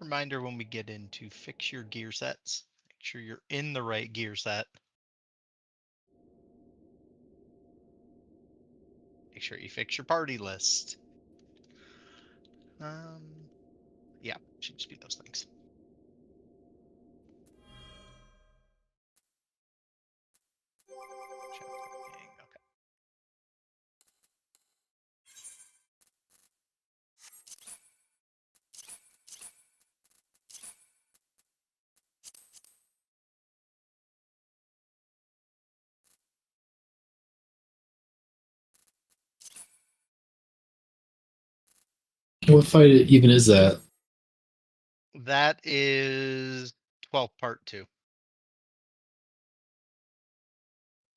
Reminder when we get in to fix your gear sets. Make sure you're in the right gear set. Make sure you fix your party list. Yeah, should just be those things. Okay. What fight even is that? That is 12th part 2.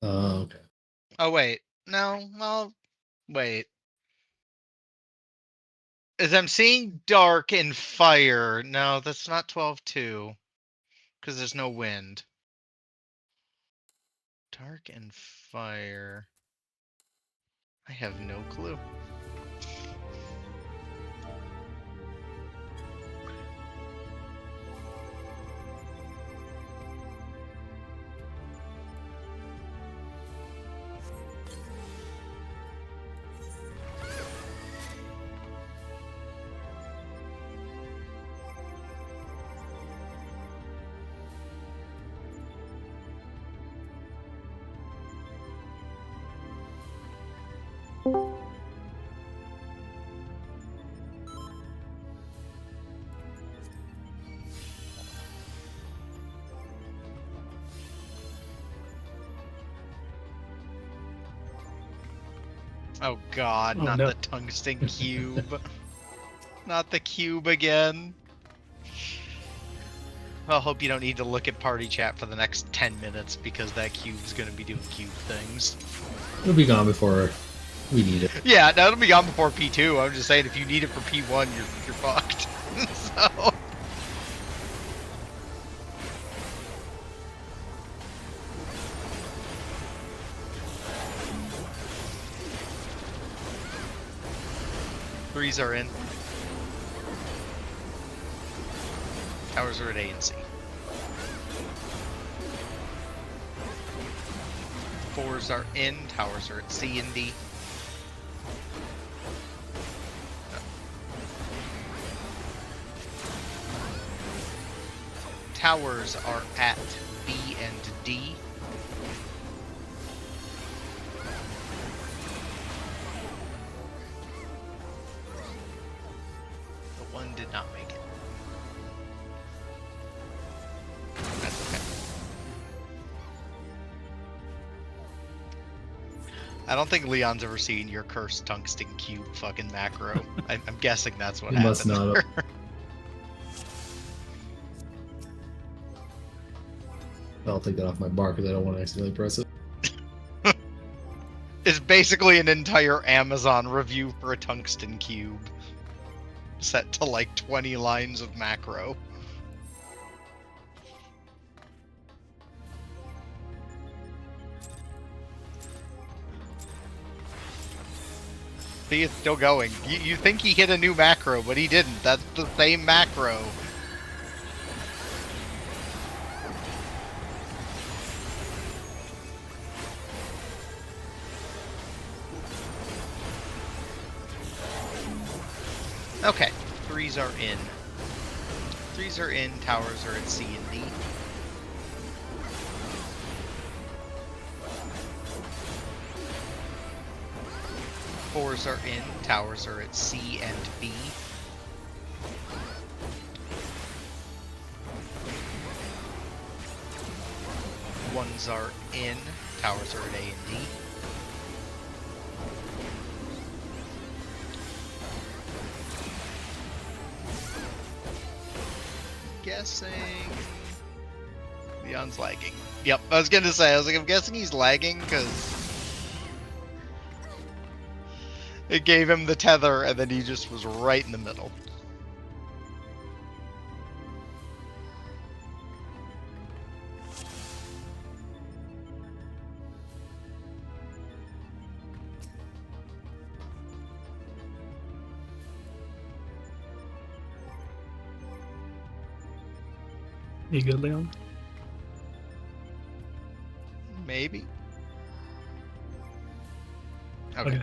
Okay. Oh, wait. No, well, wait. As I'm seeing dark and fire. No, that's not 12-2. Because there's no wind. Dark and fire. I have no clue. Oh god, not no. the tungsten cube. Not the cube again. Well, hope you don't need to look at party chat for the next 10 minutes because that cube's gonna be doing cube things. It'll be gone before we need it. Yeah, that'll be gone before P2. I'm just saying if you need it for P1, you're fucked. So... Threes are in. Towers are at A and C. Fours are in. Towers are at C and D. Towers are at B and D. The one did not make it. That's okay. I don't think Leon's ever seen your cursed tungsten cube fucking macro. I'm guessing that's what He happened. must not have. I'll take that off my bar because I don't want to accidentally press it. It's basically an entire Amazon review for a tungsten cube. Set to like 20 lines of macro. See, it's still going. You think he hit a new macro, but he didn't. That's the same macro. Okay, threes are in. Threes are in, towers are at C and D. Fours are in, towers are at C and B. Ones are in, towers are at A and D. Guessing Leon's lagging. Yep, I was gonna say, I'm guessing he's lagging because it gave him the tether and then he just was right in the middle. You good, Leon? Maybe. Okay. Okay.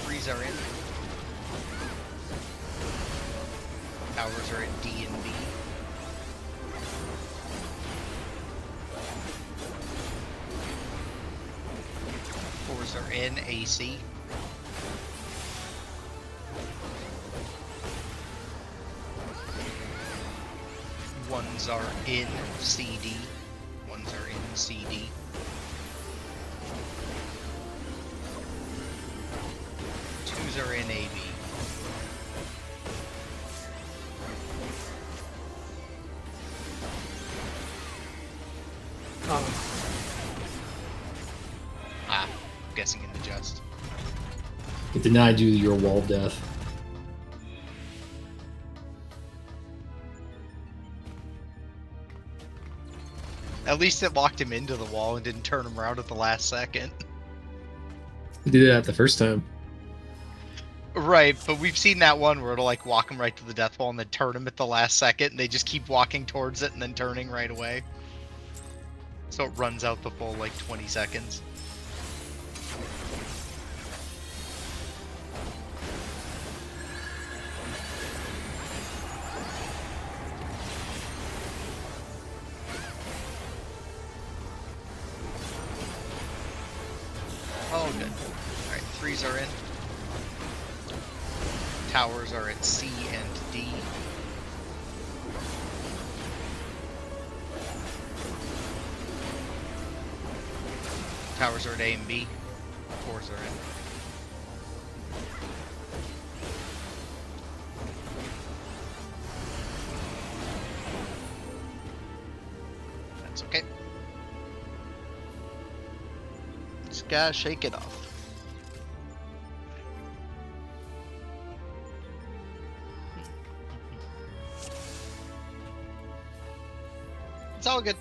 Threes are in. Towers are at D and B. Fours are in AC. Ones are in CD. Ones are in CD. Twos are in AB. I'm guessing in the just. It denied you your wall of death. At least it locked him into the wall and didn't turn him around at the last second. You did that the first time. Right, but we've seen that one where it'll like walk him right to the death wall and then turn him at the last second, and they just keep walking towards it and then turning right away. So it runs out the full like 20 seconds. Oh, good. Alright, threes are in. Towers are at C and D. Towers are at A and B. Fours are in. That's okay. Just gotta shake it off. It's all good.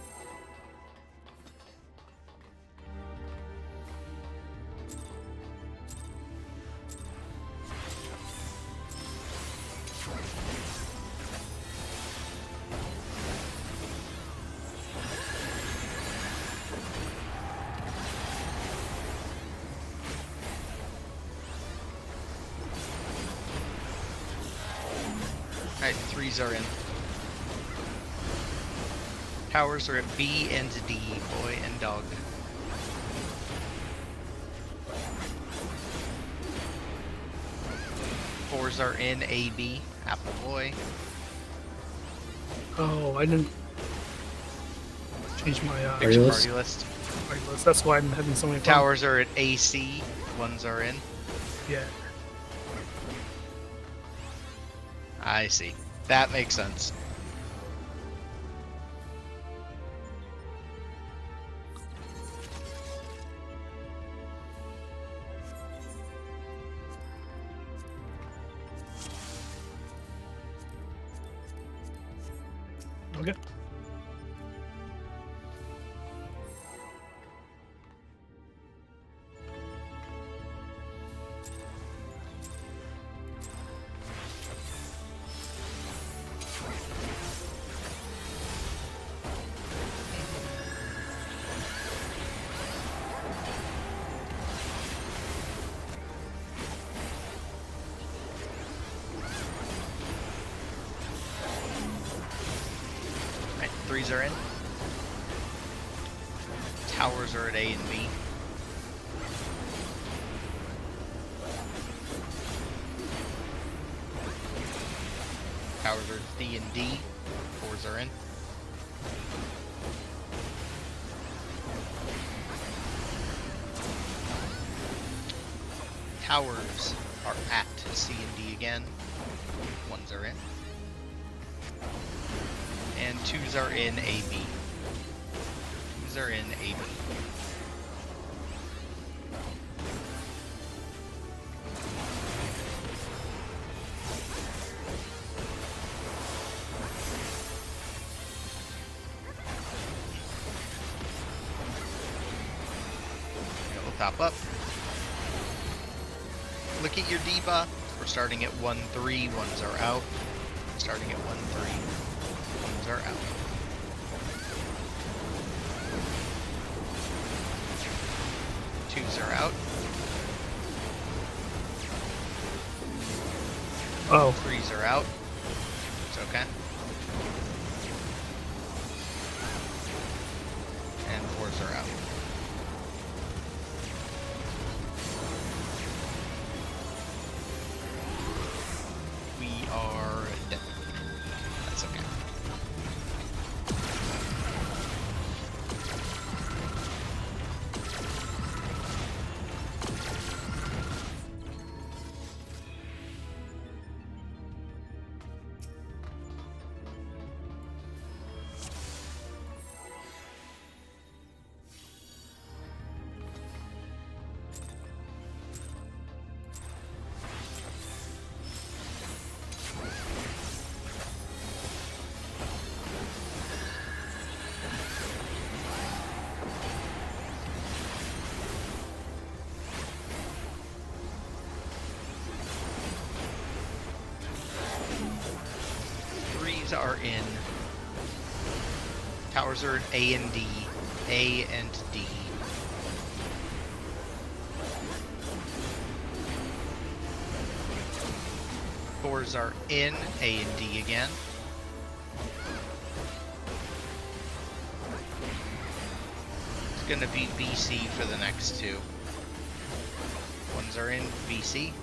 Alright, threes are in. Towers are at B and D, boy and dog. Fours are in AB, apple boy. Oh, I didn't change my Fix you your list? party list. party list. That's why I'm having so many problems. Towers are at AC, ones are in. Yeah. I see. That makes sense. Okay. Right, threes are in. Towers are at A and B. Towers are at C and D. Fours are in. Towers are at C and D again. Ones are in. And twos are in AB. Twos are in AB. Top up. Look at your debuff. We're starting at 1-3. Ones are out. Starting at 1-3. Ones are out. Twos are out. Oh, Threes are out. It's okay. And fours are out. We are dead. That's okay. Threes are in. Towers are at A and D. A and D. Fours are in A and D again. It's gonna be BC for the next two. Ones are in BC.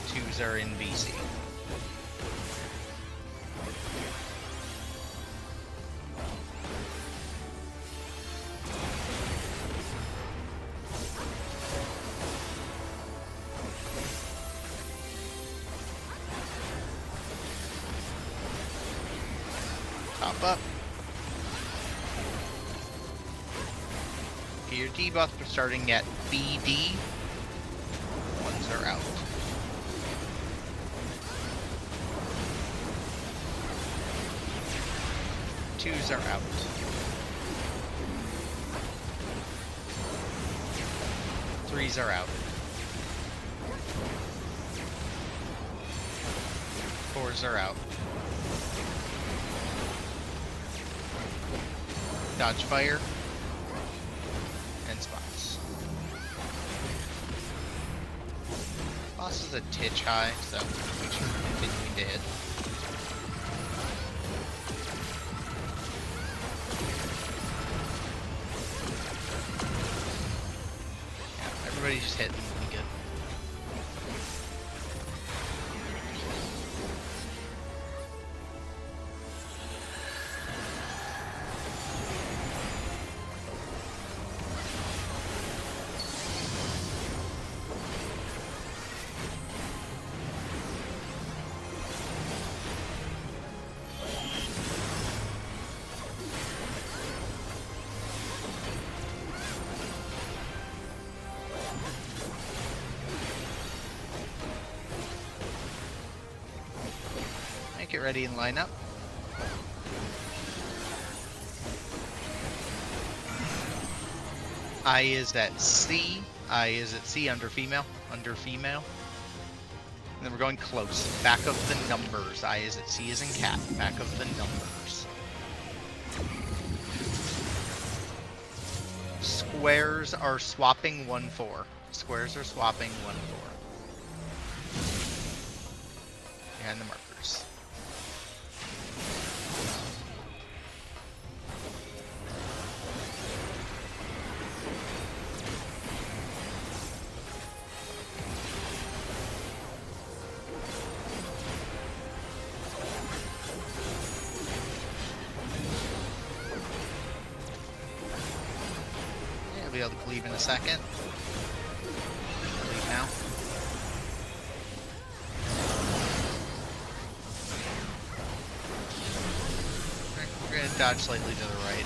Twos are in BC. Top up. Your debuff are starting at BD. Ones are out. Twos are out. Threes are out. Fours are out. Dodge fire. And spots. Boss is a titch high, so we should be continuing to hit. Yeah, everybody's just hitting really good. Get ready and line up. I is at C. I is at C under female. Under female. And then we're going close. Back of the numbers. I is at C as in cat. Back of the numbers. Squares are swapping 1-4. Squares are swapping 1-4. Behind the markers. I'll be able to cleave in a second. Cleave now. We're gonna dodge slightly to the right.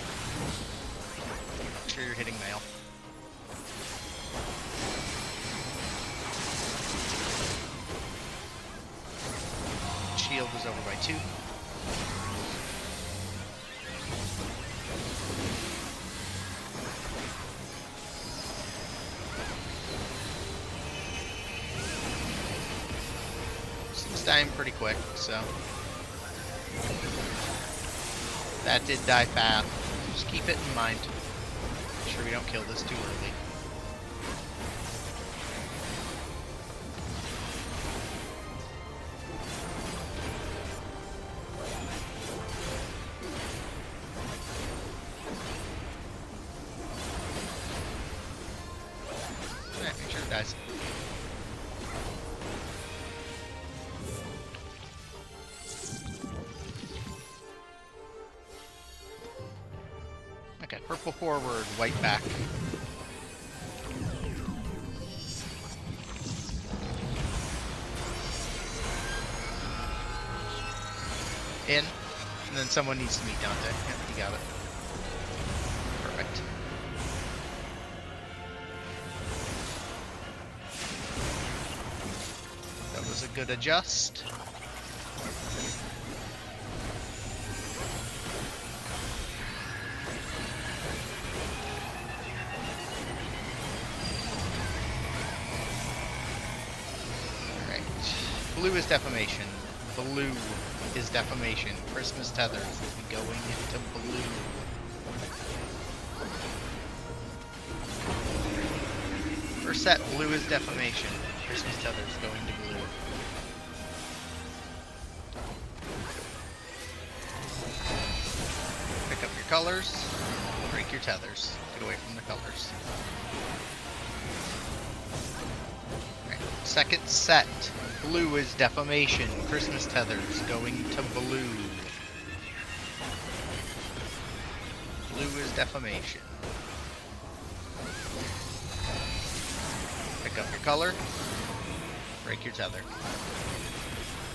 Make sure you're hitting mail. Shield is over by 2. It's dying pretty quick, so. That did die fast. Just keep it in mind. Make sure we don't kill this too early. Alright, make sure it dies. Okay, purple forward, white back. In, and then someone needs to meet Dante. Yep, you got it. Perfect. That was a good adjust. Blue is defamation. Blue is defamation. Christmas tethers will be going into blue. First set, blue is defamation. Christmas tethers going to blue. Pick up your colors. Break your tethers. Get away from the colors. Right. Second set. Blue is defamation. Christmas tethers going to blue. Blue is defamation. Pick up your color. Break your tether.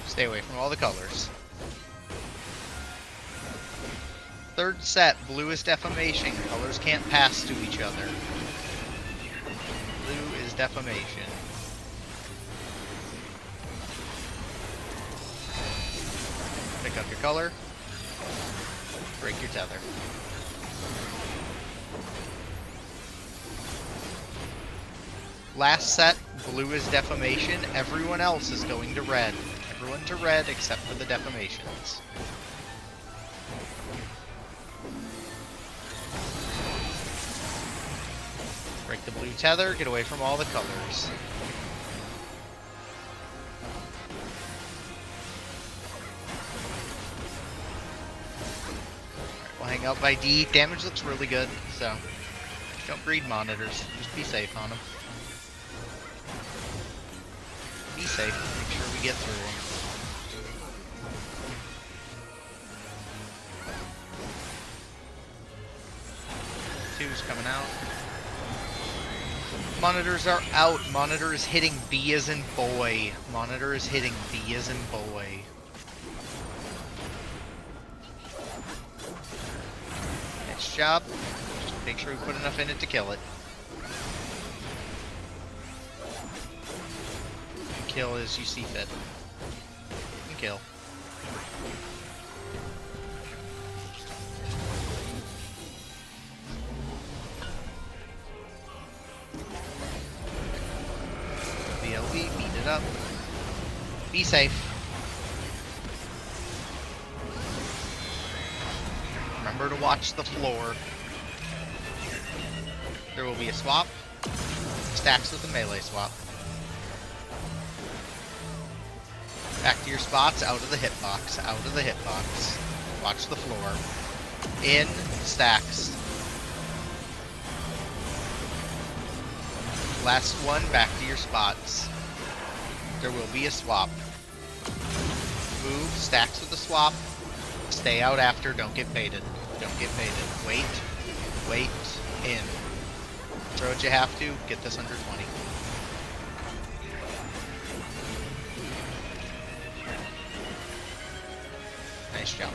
Stay away from all the colors. Third set. Blue is defamation. Colors can't pass to each other. Blue is defamation. Pick up your color, break your tether. Last set, blue is defamation, everyone else is going to red. Everyone to red except for the defamations. Break the blue tether, get away from all the colors. Hang out by D. Damage looks really good, so don't greed monitors. Just be safe on them. Be safe. Make sure we get through them. Two's coming out. Monitors are out. Monitor is hitting B as in boy. Monitor is hitting B as in boy. Nice job. Just make sure we put enough in it to kill it. And kill as you see fit. And kill. BLB, beat it up. Be safe. Remember to watch the floor. There will be a swap. Stacks with the melee swap. Back to your spots, out of the hitbox, out of the hitbox. Watch the floor. In, stacks. Last one, back to your spots. There will be a swap. Move, stacks with the swap. Stay out after, don't get baited. Don't get baited. Wait, wait, in. Throw what you have to, get this under 20. Nice job.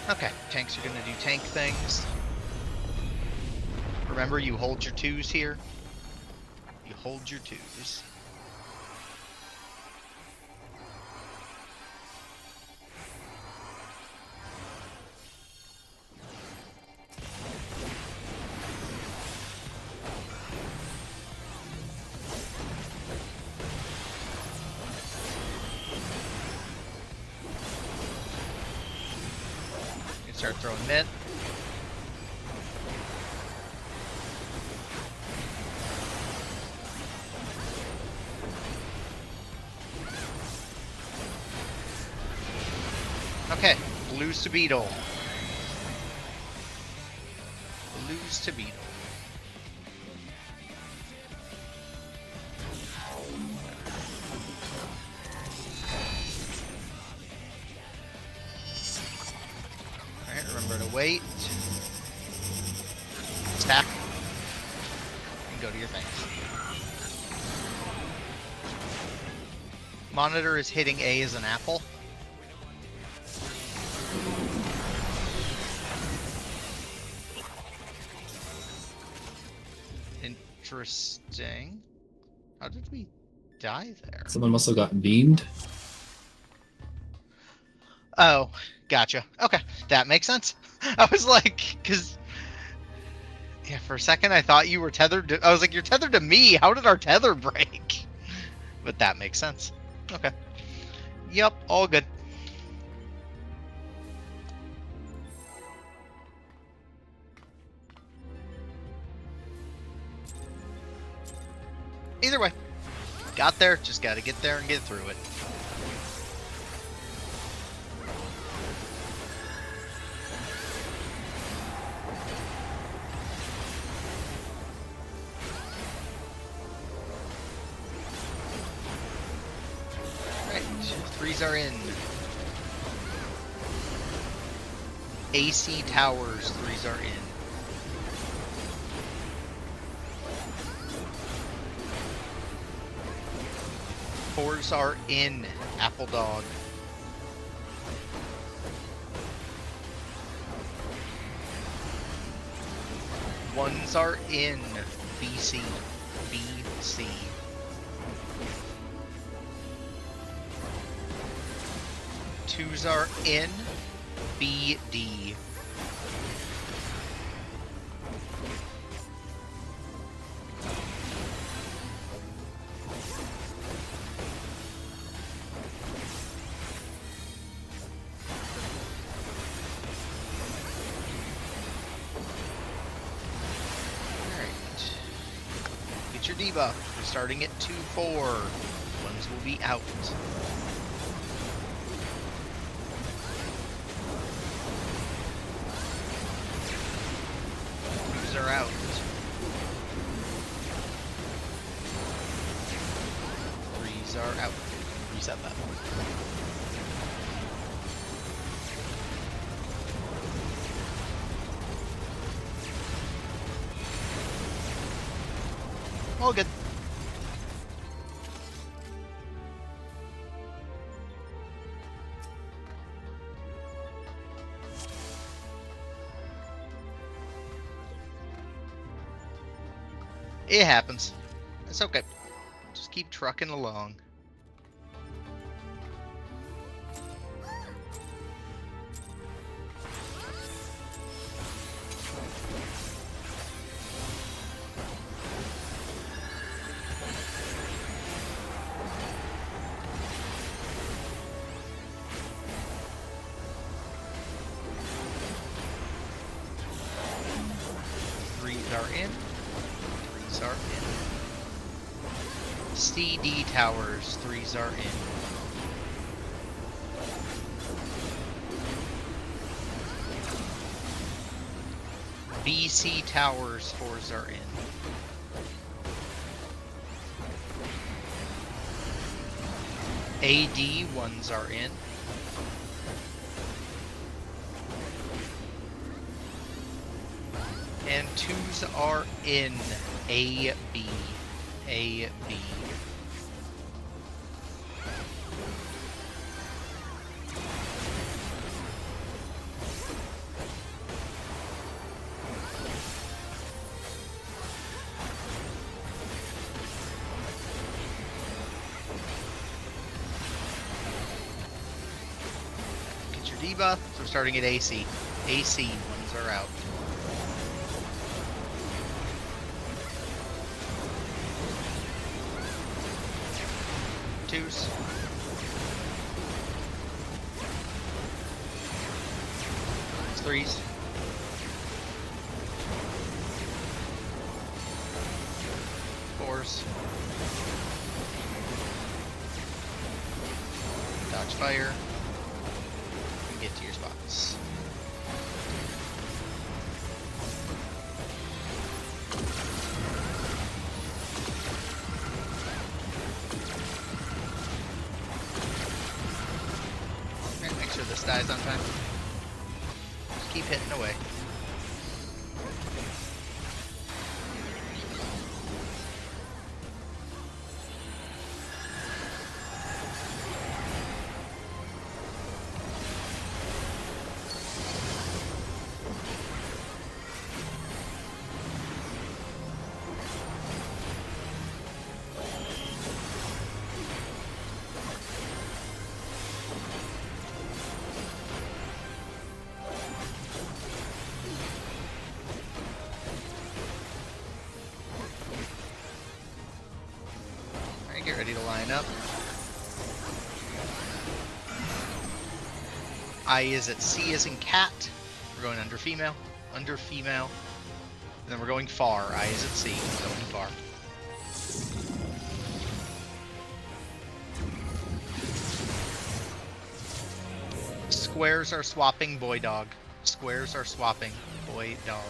Okay, tanks are gonna do tank things. Remember, you hold your twos here. You hold your twos. Start throwing myth. Okay, blues to beetle. Blues to beetle. Alright, remember to wait. Stack. And go to your things. Monitor is hitting A as an apple. Interesting. How did we die there? Someone must have gotten beamed. Oh, gotcha. Okay, that makes sense. I was like, because... Yeah, for a second I thought you were tethered to... I was like, you're tethered to me. How did our tether break? But that makes sense. Okay. Yep, all good. Either way. Got there, just gotta get there and get through it. Alright, 3s are in. AC towers, 3s are in. Fours are in, Apple Dog. Ones are in, BC. BC. Twos are in, BD. Your debuff. We're starting at 2-4. Ones will be out. Twos are out. Threes are out. Reset that. All good. It happens. It's okay. Just keep trucking along. Are in. Threes are in. CD towers. Threes are in. BC towers. Fours are in. AD ones are in. And twos are in. A, B. A, B. Get your debuff. So we're starting at AC. AC ones are out. Twos. Threes. Fours. Dodge fire. And get to your spots. And make sure this dies on time. Just keep hitting away. Alright, get ready to line up. I is at C is in cat. We're going under female. Under female. And then we're going far. I is at C. Going far. Squares are swapping boy dog. Squares are swapping boy dog.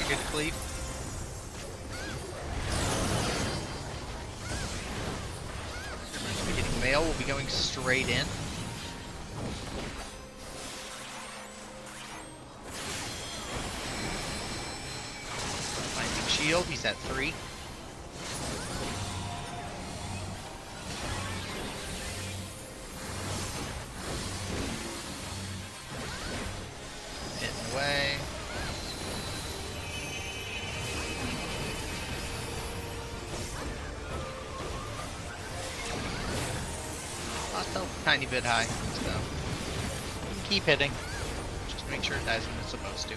Good Ffxiv. Getting mail, we'll be going straight in. Finding shield, he's at 3. Hitting away. Still a tiny bit high, so keep hitting. Just make sure it dies when it's supposed to.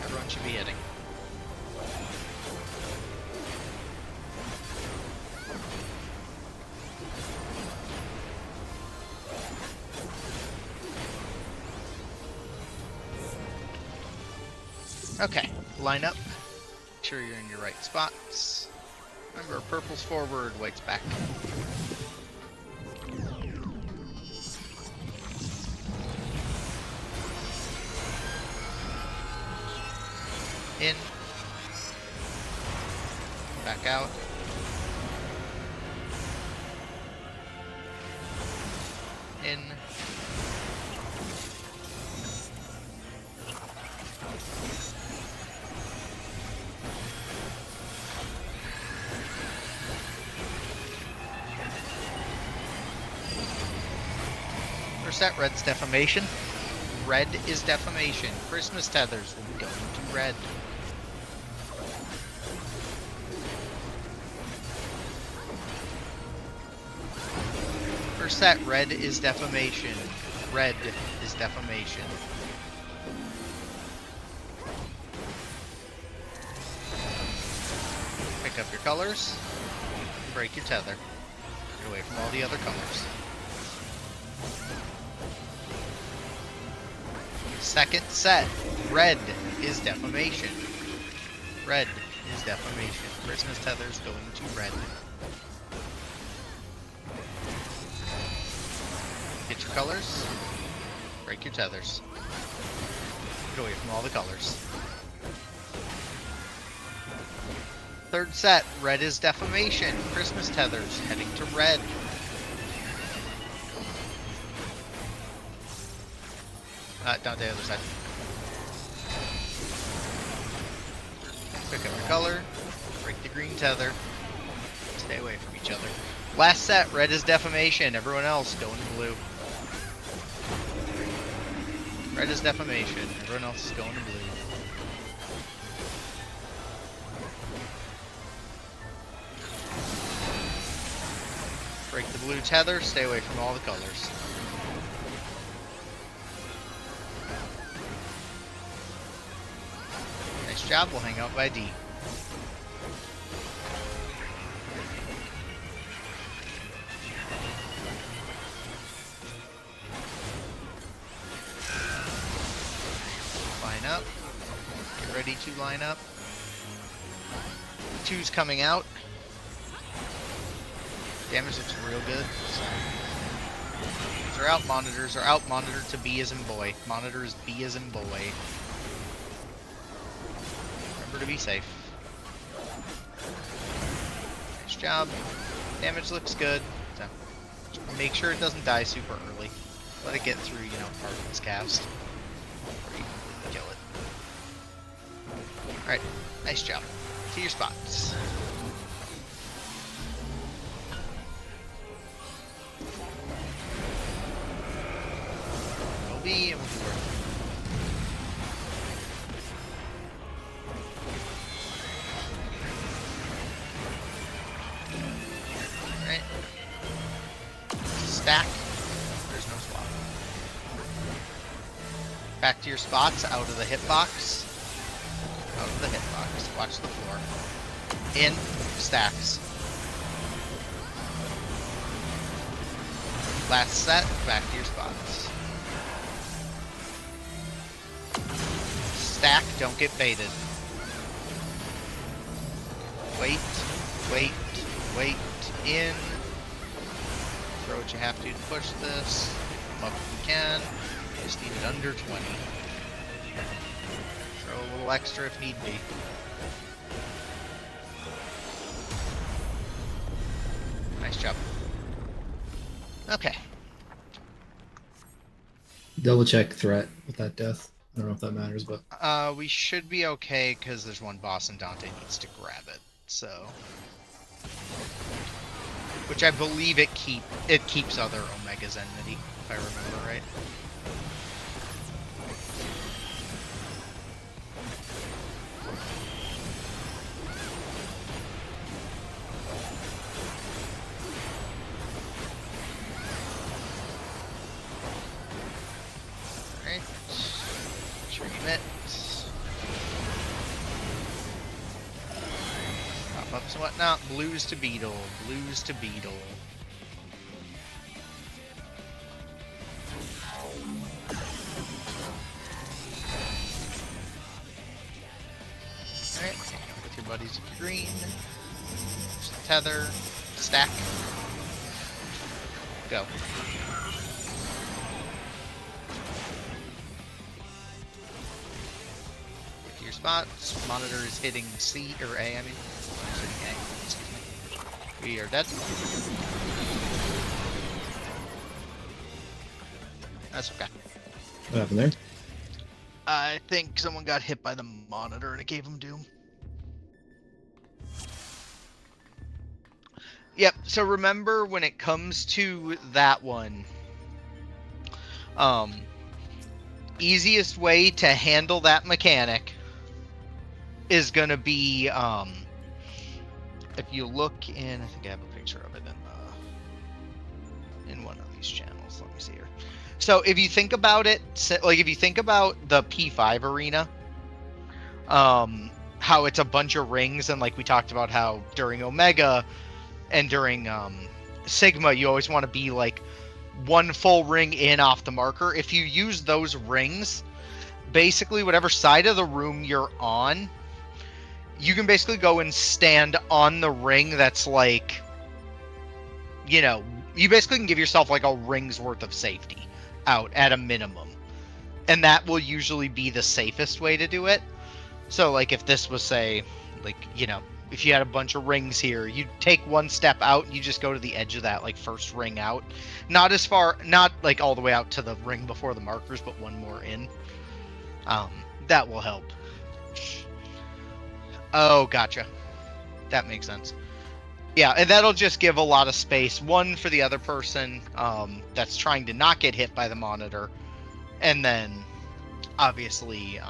Everyone should be hitting. Okay, line up. Make sure you're in your right spots. Remember, purple's forward, white's back. In. Back out. In. Set red's defamation. Red is defamation. Christmas tethers will be going to red. First set, red is defamation. Red is defamation. Pick up your colors. Break your tether. Get away from all the other colors. Second set, red is defamation. Red is defamation. Christmas tethers going to red. Get your colors. Break your tethers. Get away from all the colors. Third set, red is defamation. Christmas tethers heading to red. Down the other side. Pick up your color. Break the green tether. Stay away from each other. Last set, red is defamation. Everyone else going blue. Red is defamation. Everyone else is going to blue. Break the blue tether. Stay away from all the colors. Nice job. We'll hang out by D. Line up. Get ready to line up. 2's coming out. Damage looks real good. So. These are out. Monitors are out. Monitor to B as in boy. Monitor is B as in boy. Remember to be safe. Nice job. Damage looks good. So just make sure it doesn't die super early. Let it get through, you know, part of its cast. Before you kill it. Alright. Nice job. To your spots. We'll be and we'll do work. Alright. Stack. There's no swap. Back to your spots, out of the hitbox. Out of the hitbox. Watch the floor. In. Stacks. Last set, back to your spots. Stack, don't get baited. Wait, wait, wait, in. Throw what you have to push this. Come up if you can. Just need it under 20. Throw a little extra if need be. Nice job. Okay. Double check threat with that death. I don't know if that matters, but We should be okay because there's one boss and Dante needs to grab it. So, which I believe it keeps other Omega's enmity, if I remember right. Alright. Treatment. Pop-ups and whatnot. Blues to Beetle. Blues to Beetle. Alright. With your buddies if you're green. Just tether. Stack. Go. Your spots. Monitor is hitting C or A, I mean. It's hitting A. Excuse me. We are dead. That's okay. what happened there? I think someone got hit by the monitor and it gave them doom. Yep, so remember when it comes to that one, easiest way to handle that mechanic is gonna be, if you look in, I think I have a picture of it in one of these channels. Let me see here. So if you think about it, like if you think about the P5 arena, how it's a bunch of rings, and like we talked about how during Omega and during Sigma, you always want to be like one full ring in off the marker. If you use those rings, basically whatever side of the room you're on, you can basically go and stand on the ring that's like, you know, you basically can give yourself like a ring's worth of safety out at a minimum. And that will usually be the safest way to do it. So like if this was, say, like, you know, if you had a bunch of rings here, you take one step out and you just go to the edge of that like first ring out. Not as far, not like all the way out to the ring before the markers, but one more in. That will help. Oh, gotcha. That makes sense. Yeah, and that'll just give a lot of space. One for the other person that's trying to not get hit by the monitor, and then obviously,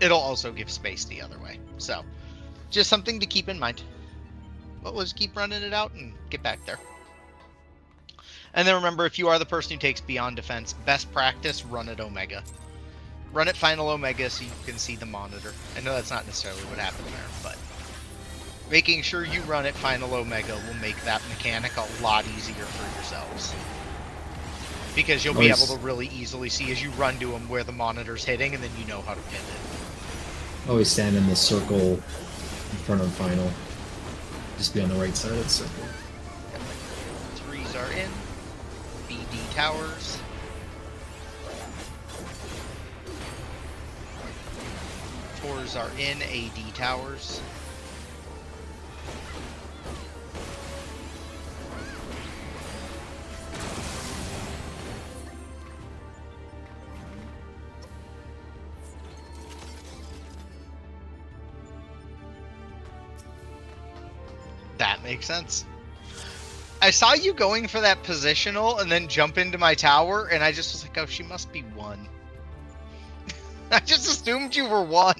it'll also give space the other way. So, just something to keep in mind. But we'll just keep running it out and get back there. And then remember, if you are the person who takes Beyond Defense, best practice, run at Omega. Run at Final Omega so you can see the monitor. I know that's not necessarily what happened there, but making sure you run at Final Omega will make that mechanic a lot easier for yourselves. Because you'll be able to really easily see as you run to them where the monitor's hitting, and then you know how to pin it. Always stand in the circle in front of Final. Just be on the right side of the circle. Threes are in. BD towers. Fours are in. AD towers. That makes sense. I saw you going for that positional and then jump into my tower, and I just was like, oh, she must be 1. I just assumed you were 1.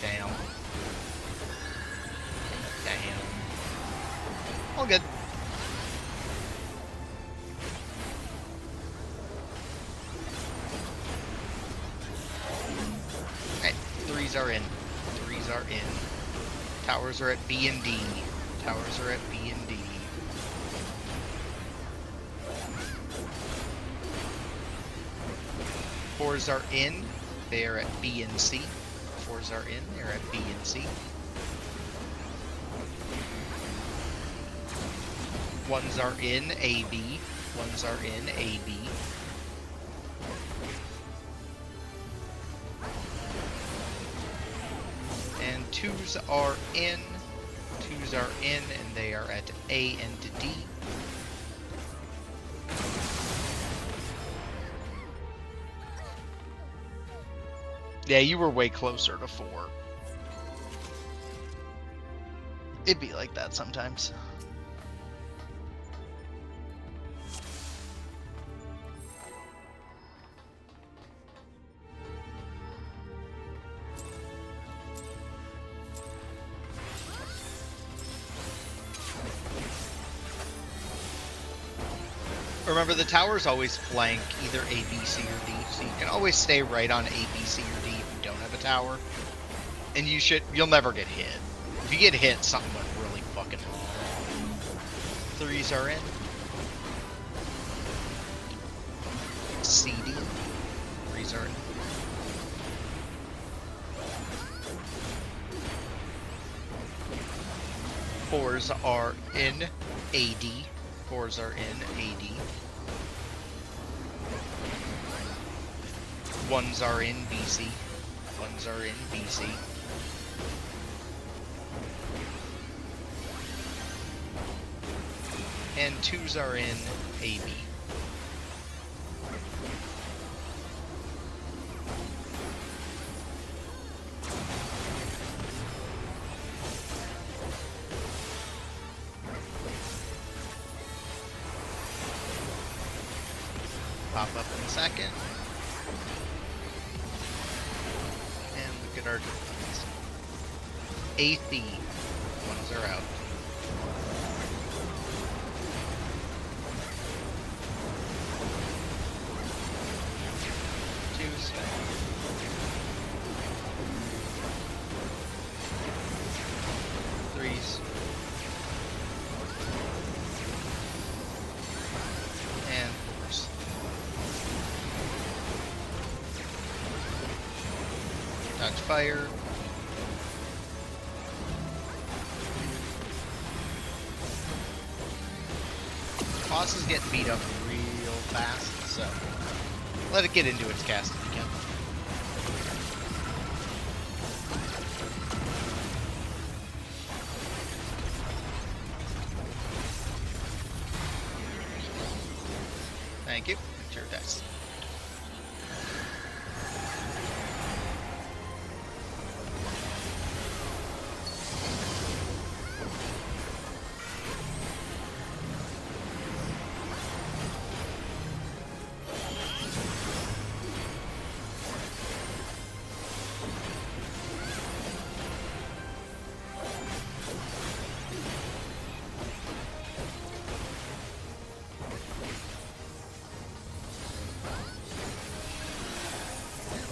Damn. Damn. All good. Threes are in. Threes are in. Towers are at B and D. Towers are at B and D. Fours are in. They are at B and C. Fours are in. They're at B and C. Ones are in AB. Ones are in AB. And twos are in. Twos are in, and they are at A and D. Yeah, you were way closer to 4. It'd be like that sometimes. Remember, the towers always flank either A, B, C, or D, so you can always stay right on A, B, C, or D if you don't have a tower. And you'll never get hit. If you get hit, something went really fucking wrong. Threes are in. C, D. Threes are in. Fours are in AD. Fours are in AD. Ones are in BC. Ones are in BC. And twos are in AB. Pop up in a second. And look at our defense. AC. Ones are out. Twos. Threes. And fours. Dodge fire. Boss is getting beat up real fast, so let it get into its cast if you can. Thank you. It's your dice.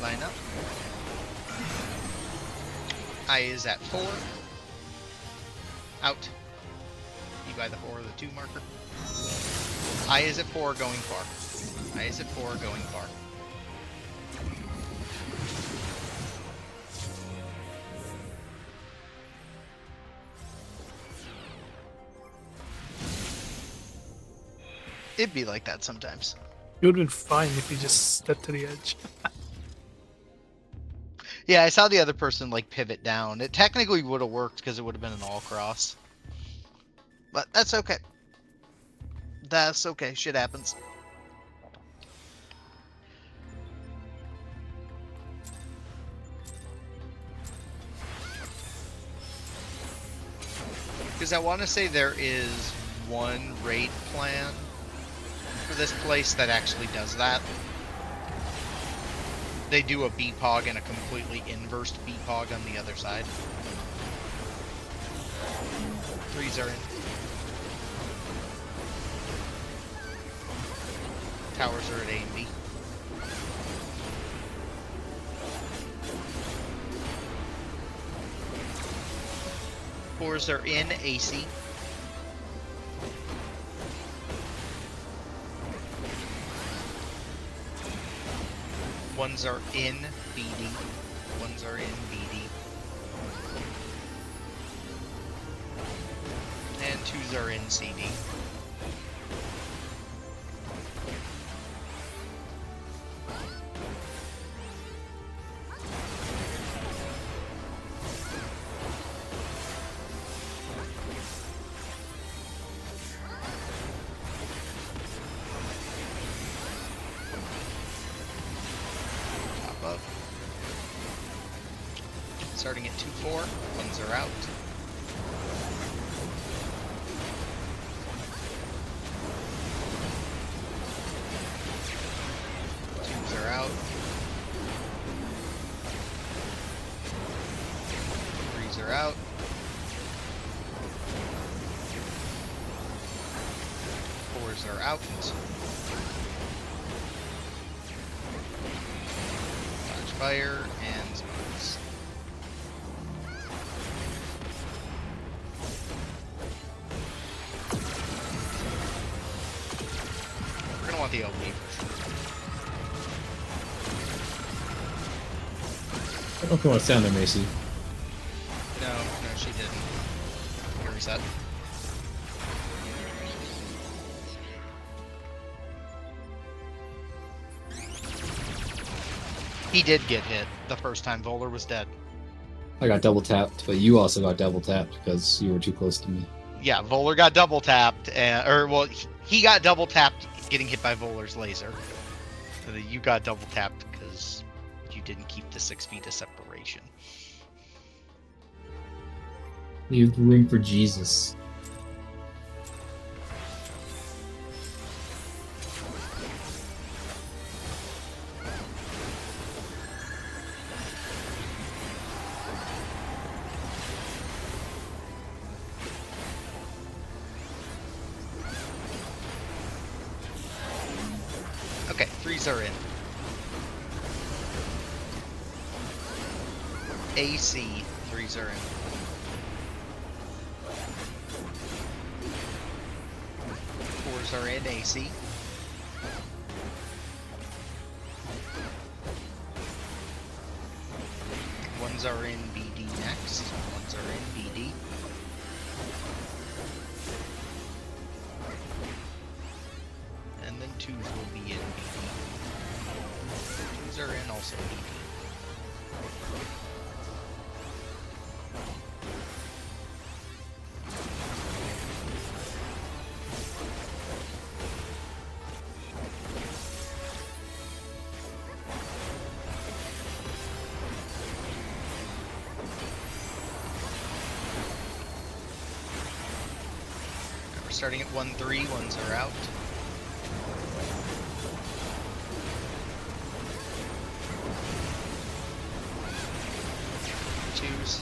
Line up. I is at 4. Out. You by the 4 or the 2 marker. I is at 4, going far. I is at 4, going far. It'd be like that sometimes. It would have been fine if you just stepped to the edge. Yeah, I saw the other person like pivot down. It technically would have worked because it would have been an all cross. But that's okay. That's okay. Shit happens. Because I want to say there is one raid plan for this place that actually does that. They do a BPOG and a completely inversed BPOG on the other side. 3s are in. Towers are at A and B. 4s are in AC. Ones are in BD. Ones are in BD. And 2s are in CD. Starting at 2-4, ones are out. Twos are out. 3s are out. 4s are out. Dodge fire and smokes. Want the LP. I don't know if you want to stand there, Macy. No, she didn't. Here, reset. He did get hit the first time Volar was dead. I got double tapped, but you also got double tapped because you were too close to me. Yeah, Volar got double tapped, he got double tapped getting hit by Volar's laser. So that you got double tapped because you didn't keep the 6 feet of separation. Leave room for Jesus. Okay, 3s are in. AC, 3s are in. 4s are in AC. Ones are in BD next. Ones are in BD. And then 2s will be in BD. 2s are in also BD. We're starting at 1-3, ones are out. Twos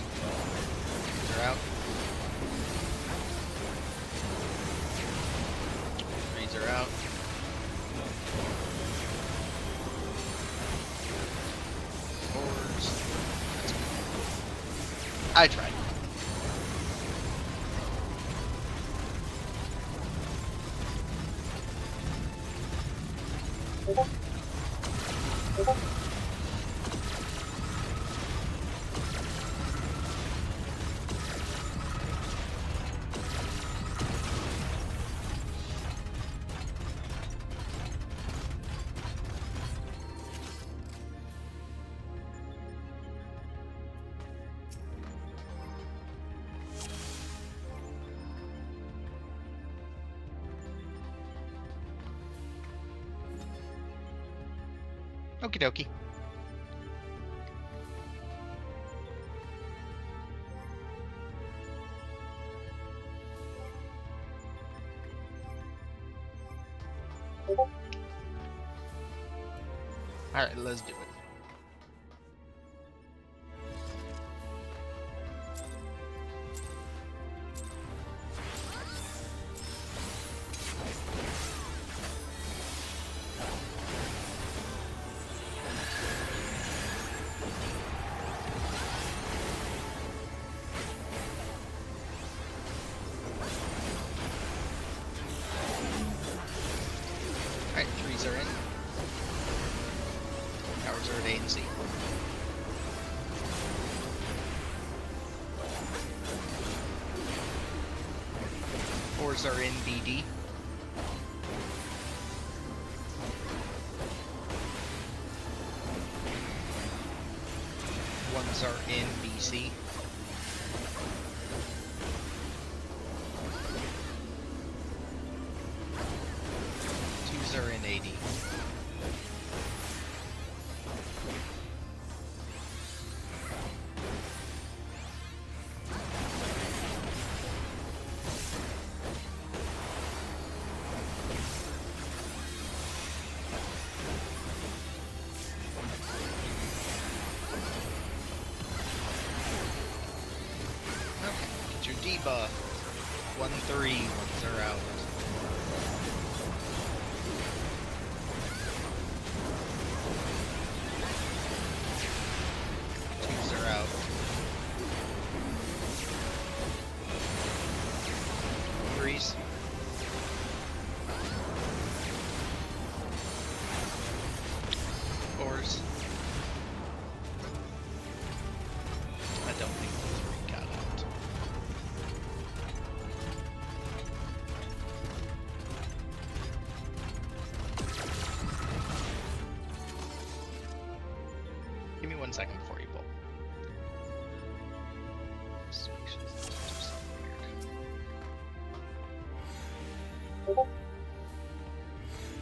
are out. 3s are out. I tried. Okie dokie. Alright, let's do it. Alright, 3s are in. Powers are at A and C. Fours are in BD. Ones are in BC. Twos are in AD. Get your debuff. 1-3, ones are out. Twos are out. Threes. Fours. I don't think the 3 got out. Give me 1 second before you pull.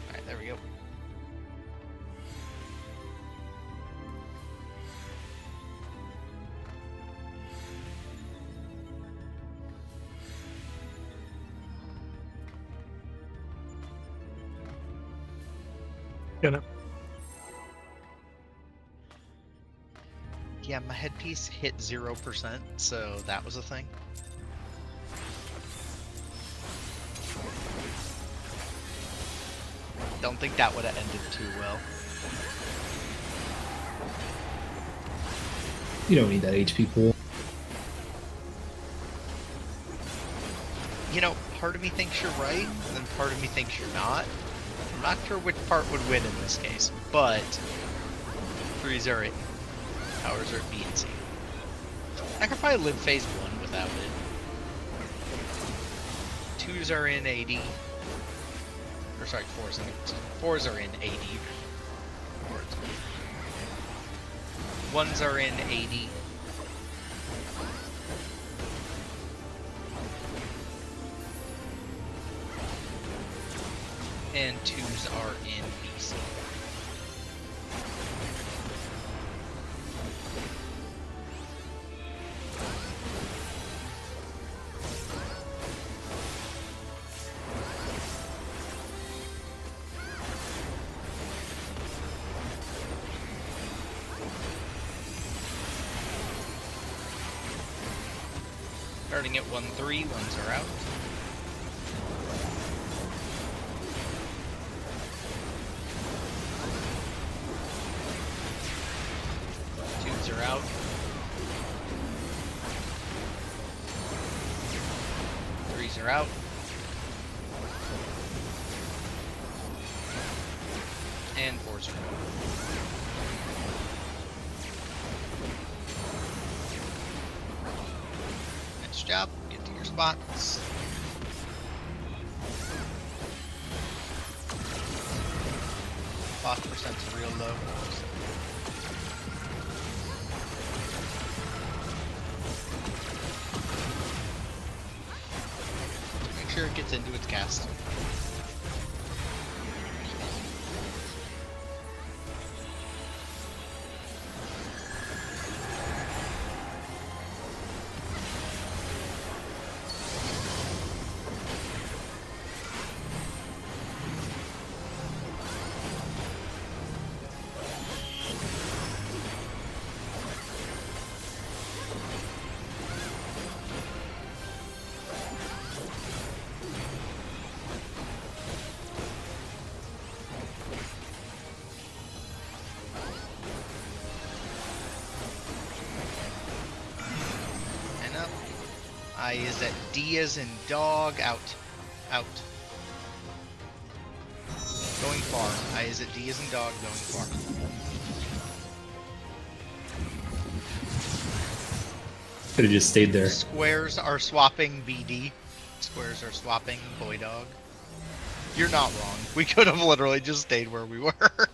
Alright, there we go. Gonna. Yeah, my headpiece hit 0%, so that was a thing. Don't think that would have ended too well. You don't need that HP pool. You know, part of me thinks you're right, and then part of me thinks you're not. I'm not sure which part would win in this case, but 3s are in. Powers are at B and C. I could probably live phase 1 without it. 2s are in AD. Or sorry, 4s are in AD. 1s are in AD. And 2s are in BC. Starting at 1-3, 1s are out. Twos are out. These are out. And force room. Nice job. Get to your spots. Loss percent's real low. Make sure it gets into its cast. I is at D as in dog, out. Out. Going far. I is at D as in dog, going far. Could have just stayed there. Squares are swapping BD. Squares are swapping boy dog. You're not wrong. We could have literally just stayed where we were.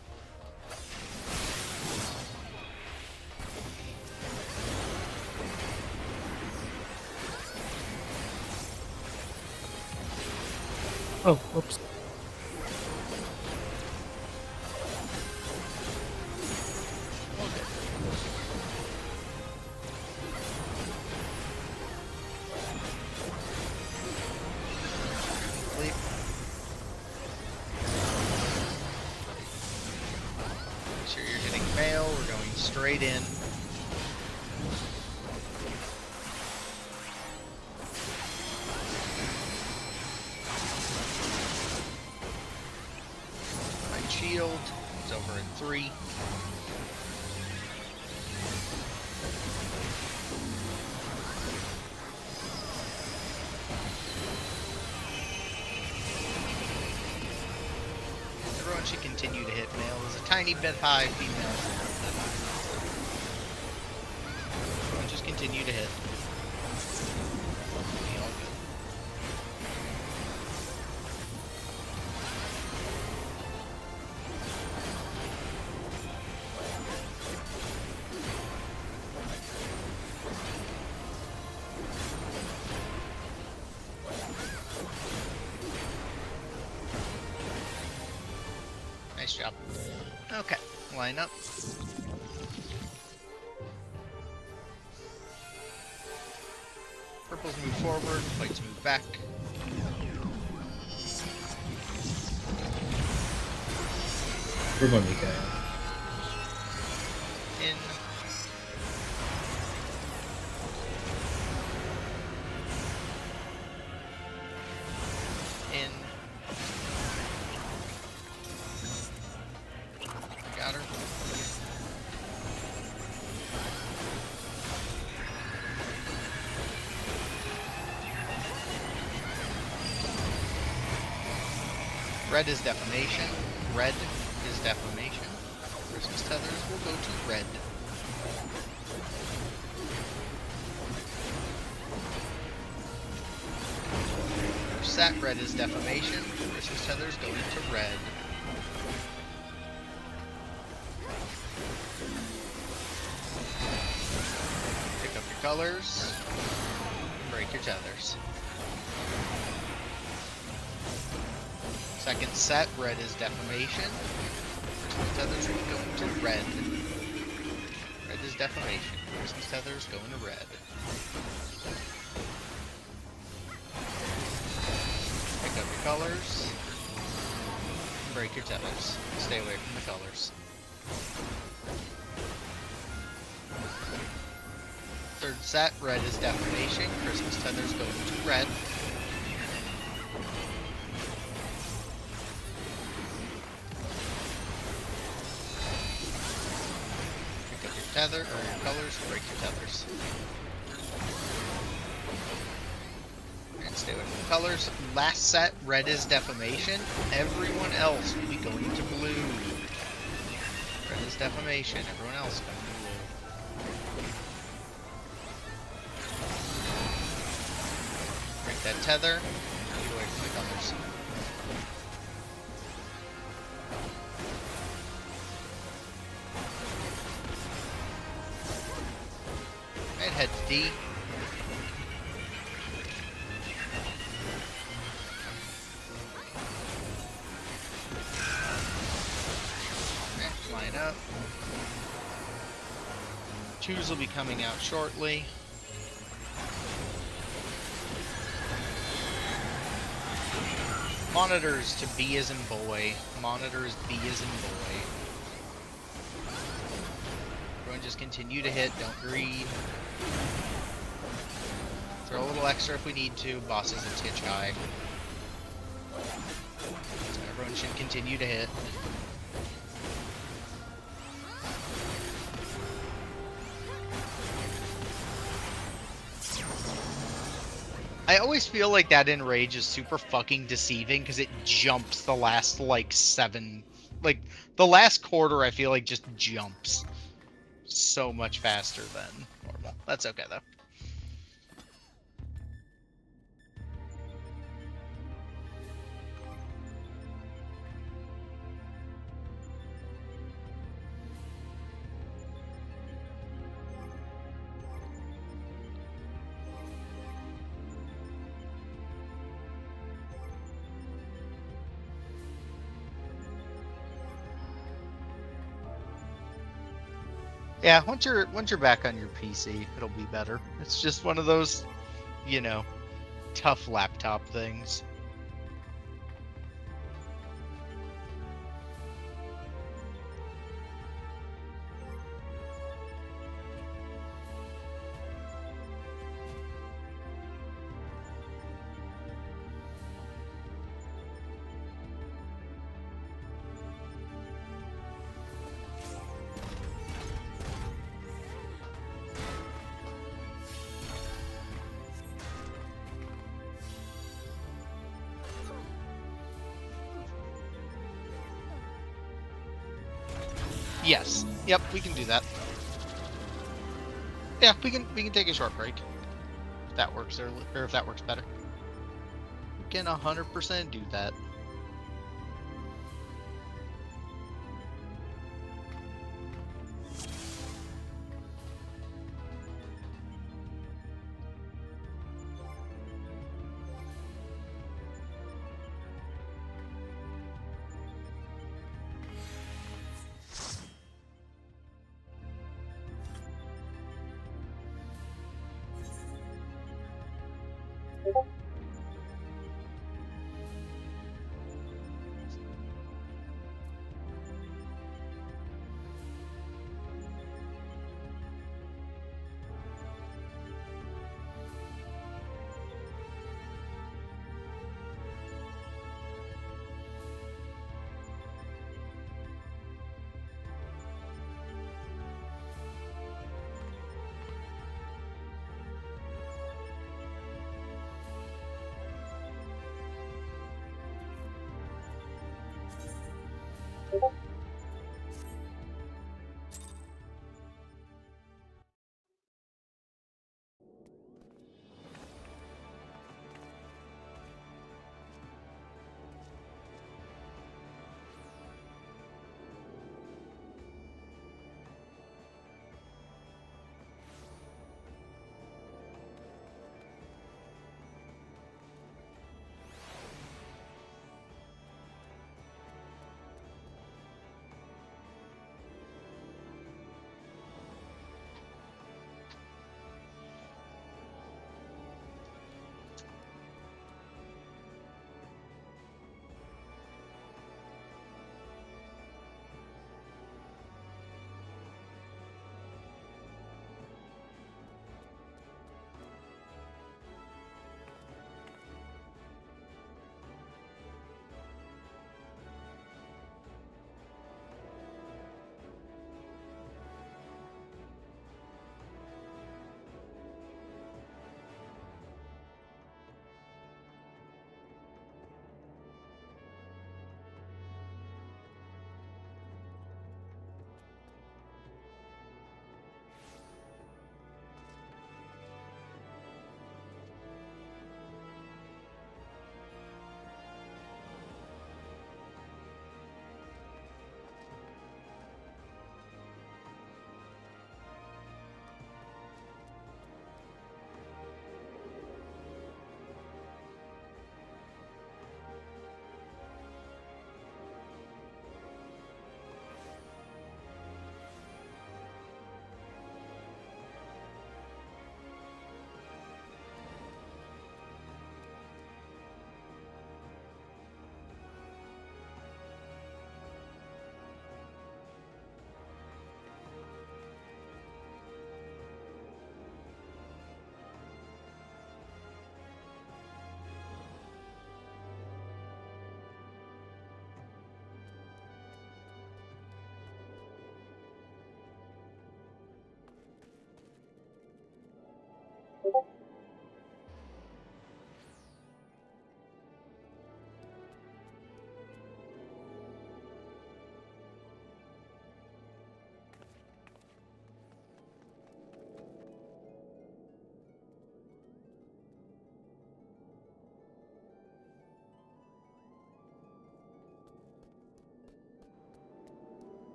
Oh, oops. Sleep. Make sure you're hitting mail. We're going straight in. Shield is over in 3. Everyone should continue to hit male. There's a tiny bit high female. Everyone just continue to hit. Be all good. Nice job. Okay, line up. Purples move forward, whites move back. We're going to go. In. In. Got her. Red is defamation. Red is defamation. Christmas tethers will go to red. Set red is defamation. Christmas tethers go into red. Pick up your colors. Break your tethers. Second set, red is defamation. Christmas tethers will go into red. Red is defamation. Christmas tethers go into red. Pick up your colors. Break your tethers. Stay away from the colors. Third set, red is defamation. Christmas tethers go into red. Tether or your colors, break your tethers. And Stay away from the colors. Last set, red is defamation. Everyone else will be going to blue. Red is defamation. Everyone else going to blue. Break that tether. Get away from the colors. Right, head to D. Line up. Twos will be coming out shortly. Monitors to B as in boy. Monitors B as in boy. Everyone just continue to hit, don't greed. Throw a little extra if we need to. Boss is a titch high. So everyone should continue to hit. I always feel like that Enrage is super fucking deceiving because it jumps the last, like, 7... Like, the last quarter I feel like just jumps so much faster than normal. That's okay, though. Yeah, once you're back on your PC, it'll be better. It's just one of those, you know, tough laptop things. Yes. Yep, we can do that. Yeah, we can take a short break. If that works, or if that works better. We can 100% do that.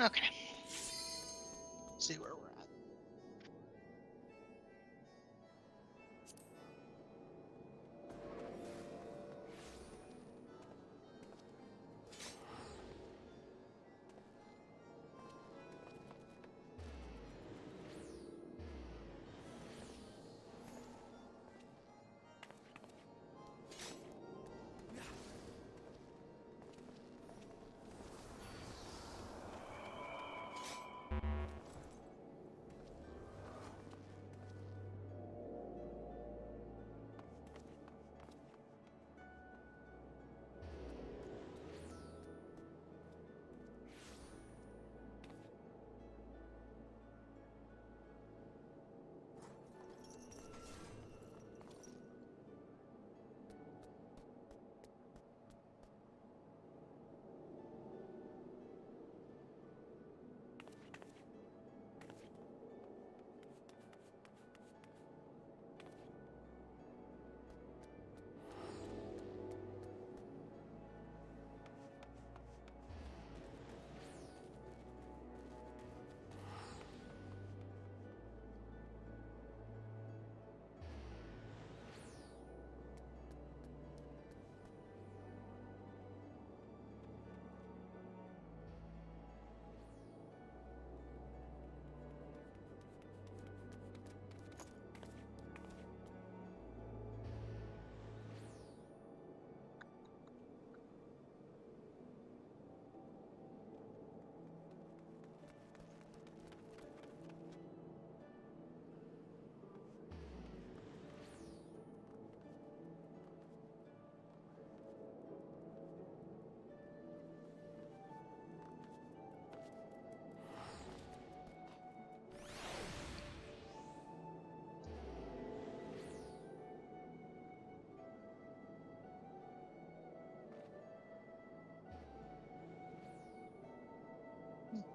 Okay. See where we're at.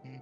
Mhm.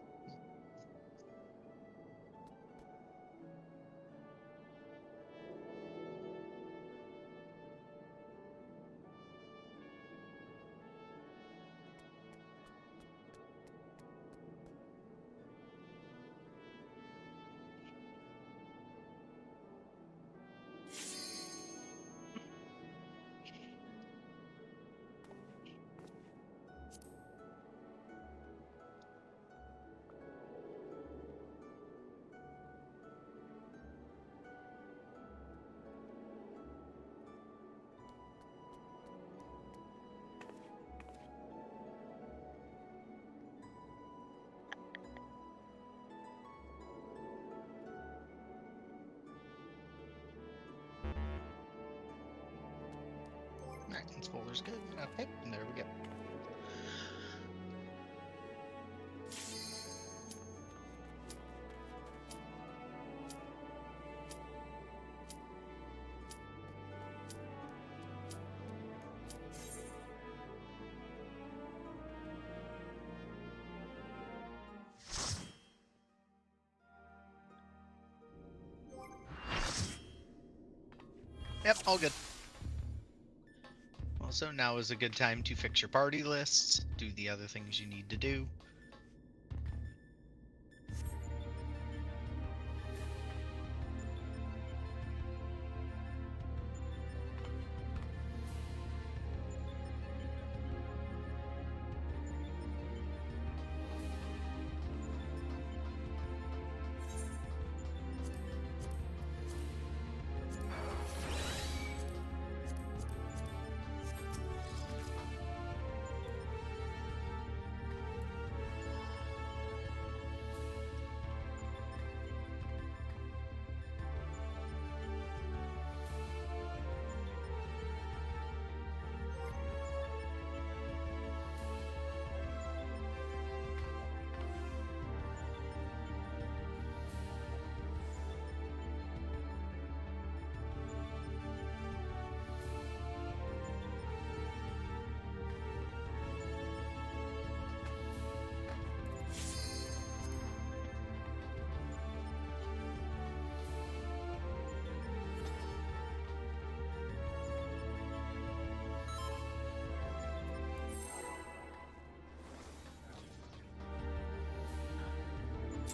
Actions folder's good. Okay, and there we go. Yep, all good. Also, now is a good time to fix your party lists, do the other things you need to do.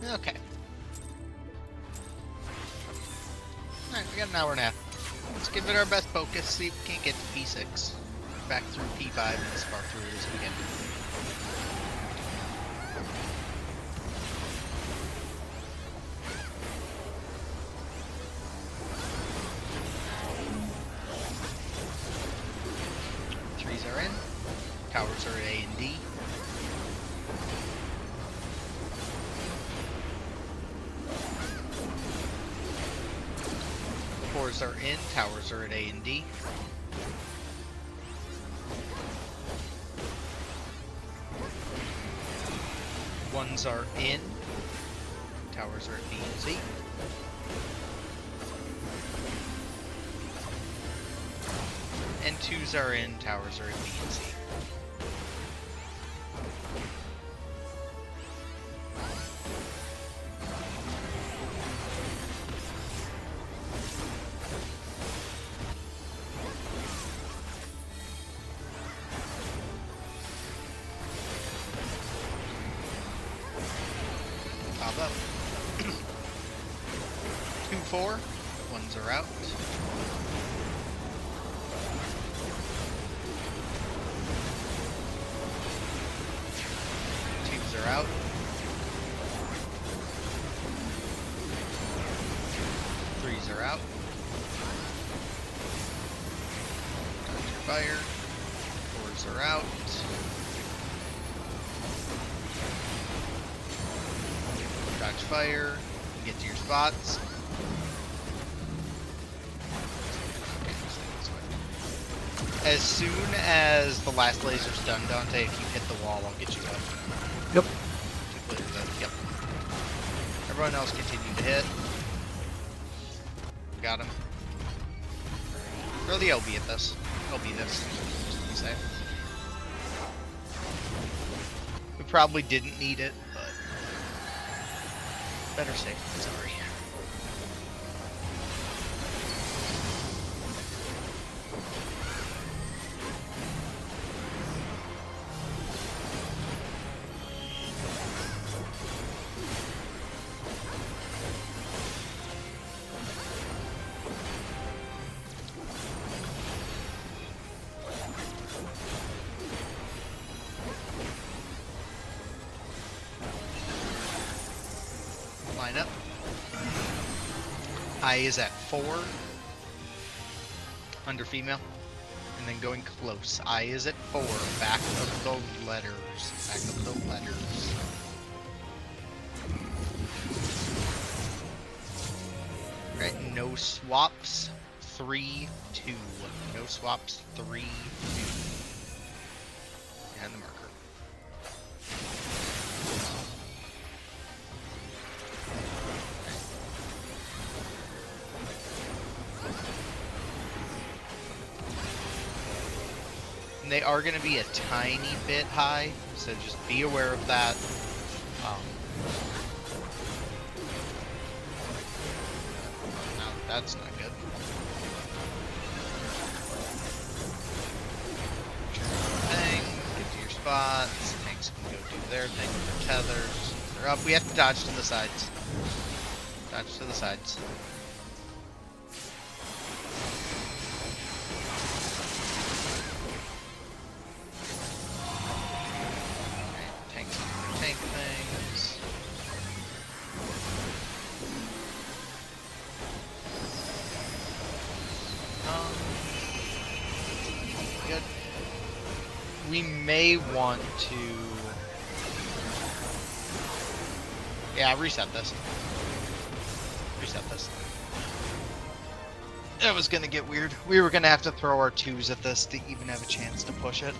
Okay. Alright, we got an hour and a half. Let's give it our best focus, see if we can't get to P6. Back through P5 and as far through it as we can. Threes are in. Towers are at A and D. Fours are in. Towers are at A and D. Ones are in. Towers are at B and C. And twos are in. Towers are at B and C. Pop up. 2-4. Ones are out. Twos are out. Threes are out. Dodge fire. Fours are out. Dodge fire. Get to your spots. As soon as the last laser's done, Dante, if you hit the wall, I'll get you up. Yep. 2 lasers up. Yep. Everyone else continue to hit. Got him. Throw the LB at this. LB this. Just to be safe. We probably didn't need it, but better safe than sorry. Line up. I is at 4. Under female. And then going close. I is at 4. Back of the letters. Back of the letters. Alright, no swaps. 3-2. No swaps. 3-2. And the marker. And they are going to be a tiny bit high, so just be aware of that. No, that's not good. Thing, get to your spots. Tanks can go do their thing with their tethers. They're up. We have to dodge to the sides. Dodge to the sides. Tank things. Good. We may want to... Yeah, reset this. Reset this. It was gonna get weird. We were gonna have to throw our 2s at this to even have a chance to push it.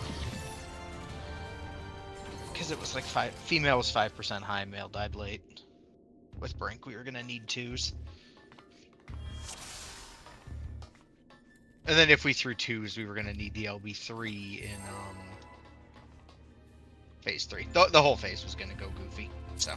Because it was like 5. Female was 5% high, male died late. With Brink, we were gonna need 2s. And then if we threw 2s, we were gonna need the LB3 in phase 3. The whole phase was gonna go goofy, so.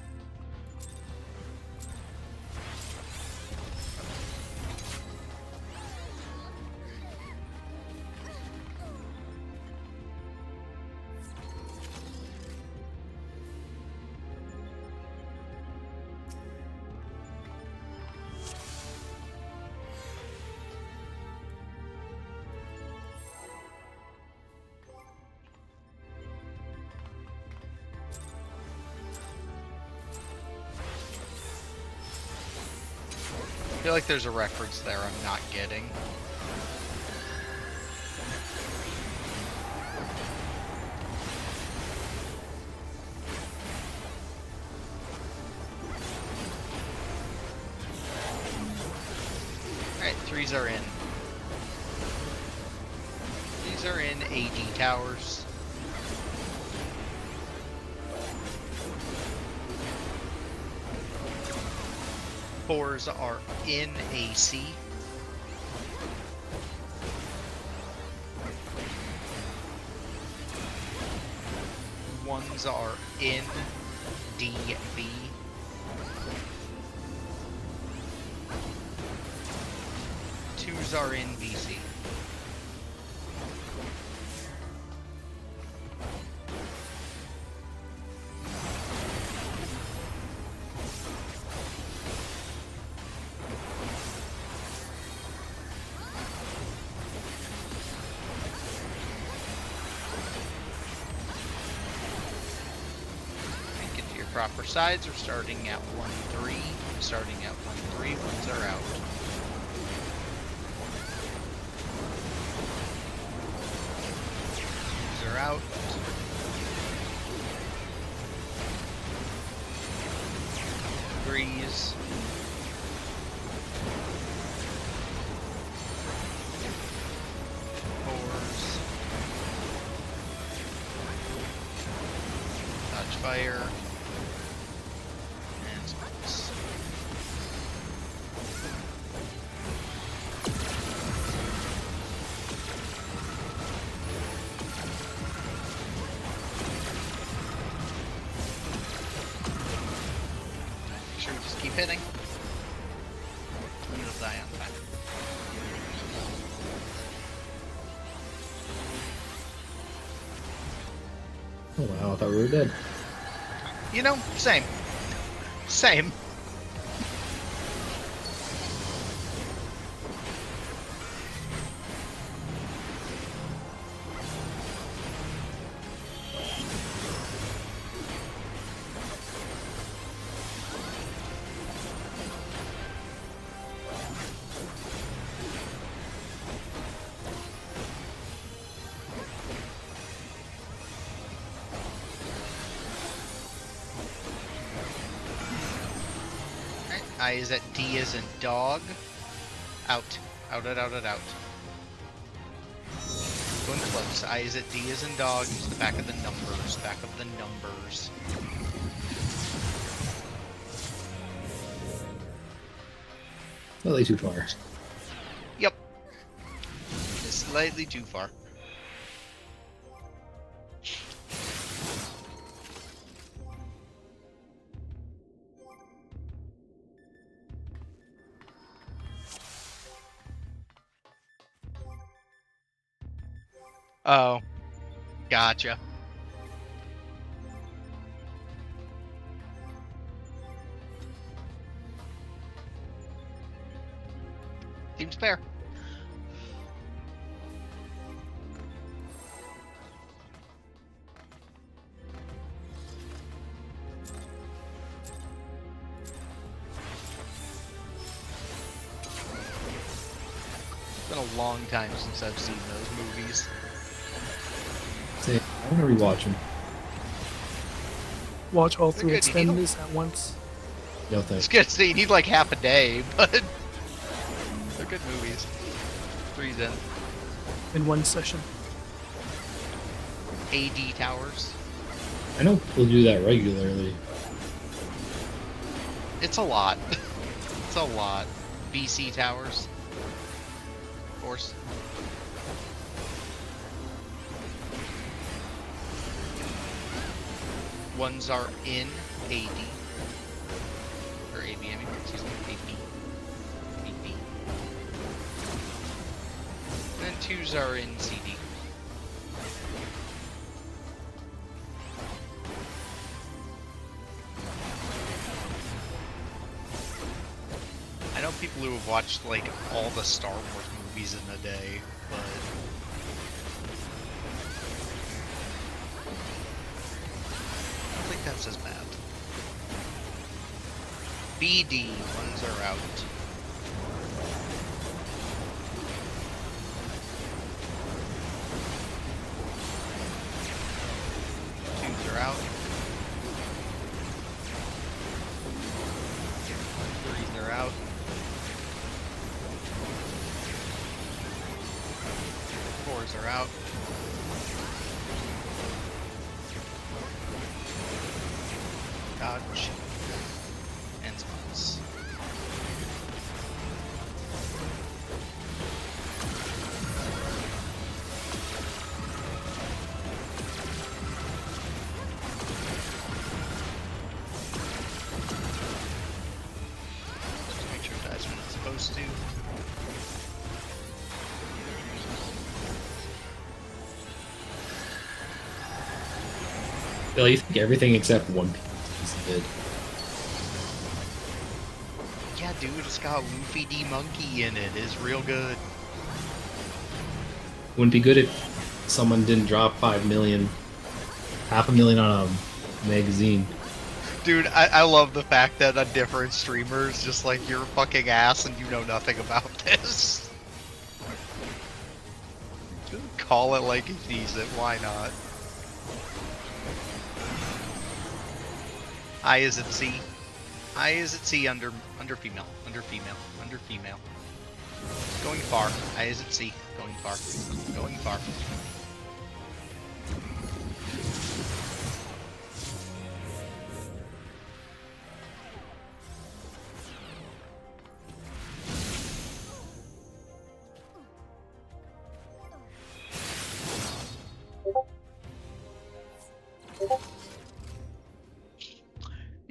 feel like there's a reference there I'm not getting. Alright, 3s are in. These are in AD towers. Fours are in AC. Ones are in DB. Twos are in BC. Proper sides are starting at 1-3. Starting at 1-3, ones are out. Ones are out. Threes. Fours. Dodge fire. Keep hitting. And it'll die on time. Oh wow, I thought we were dead. You know, same. Same. I is at D as in dog. Out. Out. Going close. I is at D as in dog. Use the back of the numbers. Back of the numbers. Slightly too far. Yep. Slightly too far. Oh, gotcha. Seems fair. It's been a long time since I've seen those movies. Say, I want to rewatch them. Watch all three They're good, you need extenders at once. No I was thanks. gonna say you need like half a day, but they're good movies. 3's In one session. in. AD towers. I know we'll do that regularly. It's a lot. It's a lot. BC towers. Of course. Ones are in AD. Or AB, I mean, excuse me, AB. AB. And then twos are in CD. I know people who have watched, like, all the Star Wars movies in a day, but... I don't think that's as bad. BD, ones are out. out. 3s are out. 4s are out. Dodge. And spawns. Let's make sure it dies when it's supposed to. Bill, you think everything except one piece did. Yeah, dude, it's got Luffy D Monkey in it. It's real good. Wouldn't be good if someone didn't drop 5 million, half a million on a magazine. Dude, I love the fact that a different streamer's just like, you're a fucking ass and you know nothing about this. Just call it like he sees it, why not? I is at C. I is at C under female. Under female. Under female. Going far. I is at C. Going far. Going far.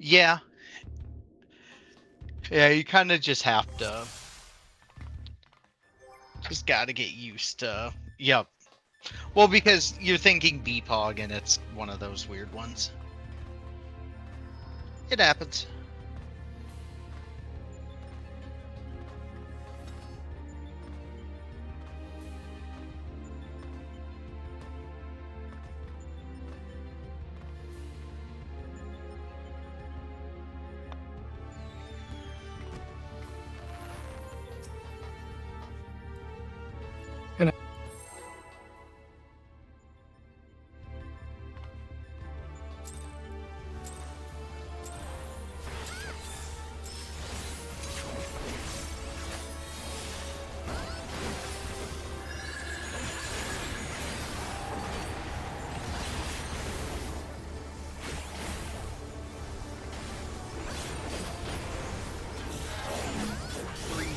Yeah. Yeah, you kind of just have to. Just gotta get used to. Yep. Well, because you're thinking BPOG and it's one of those weird ones. It happens.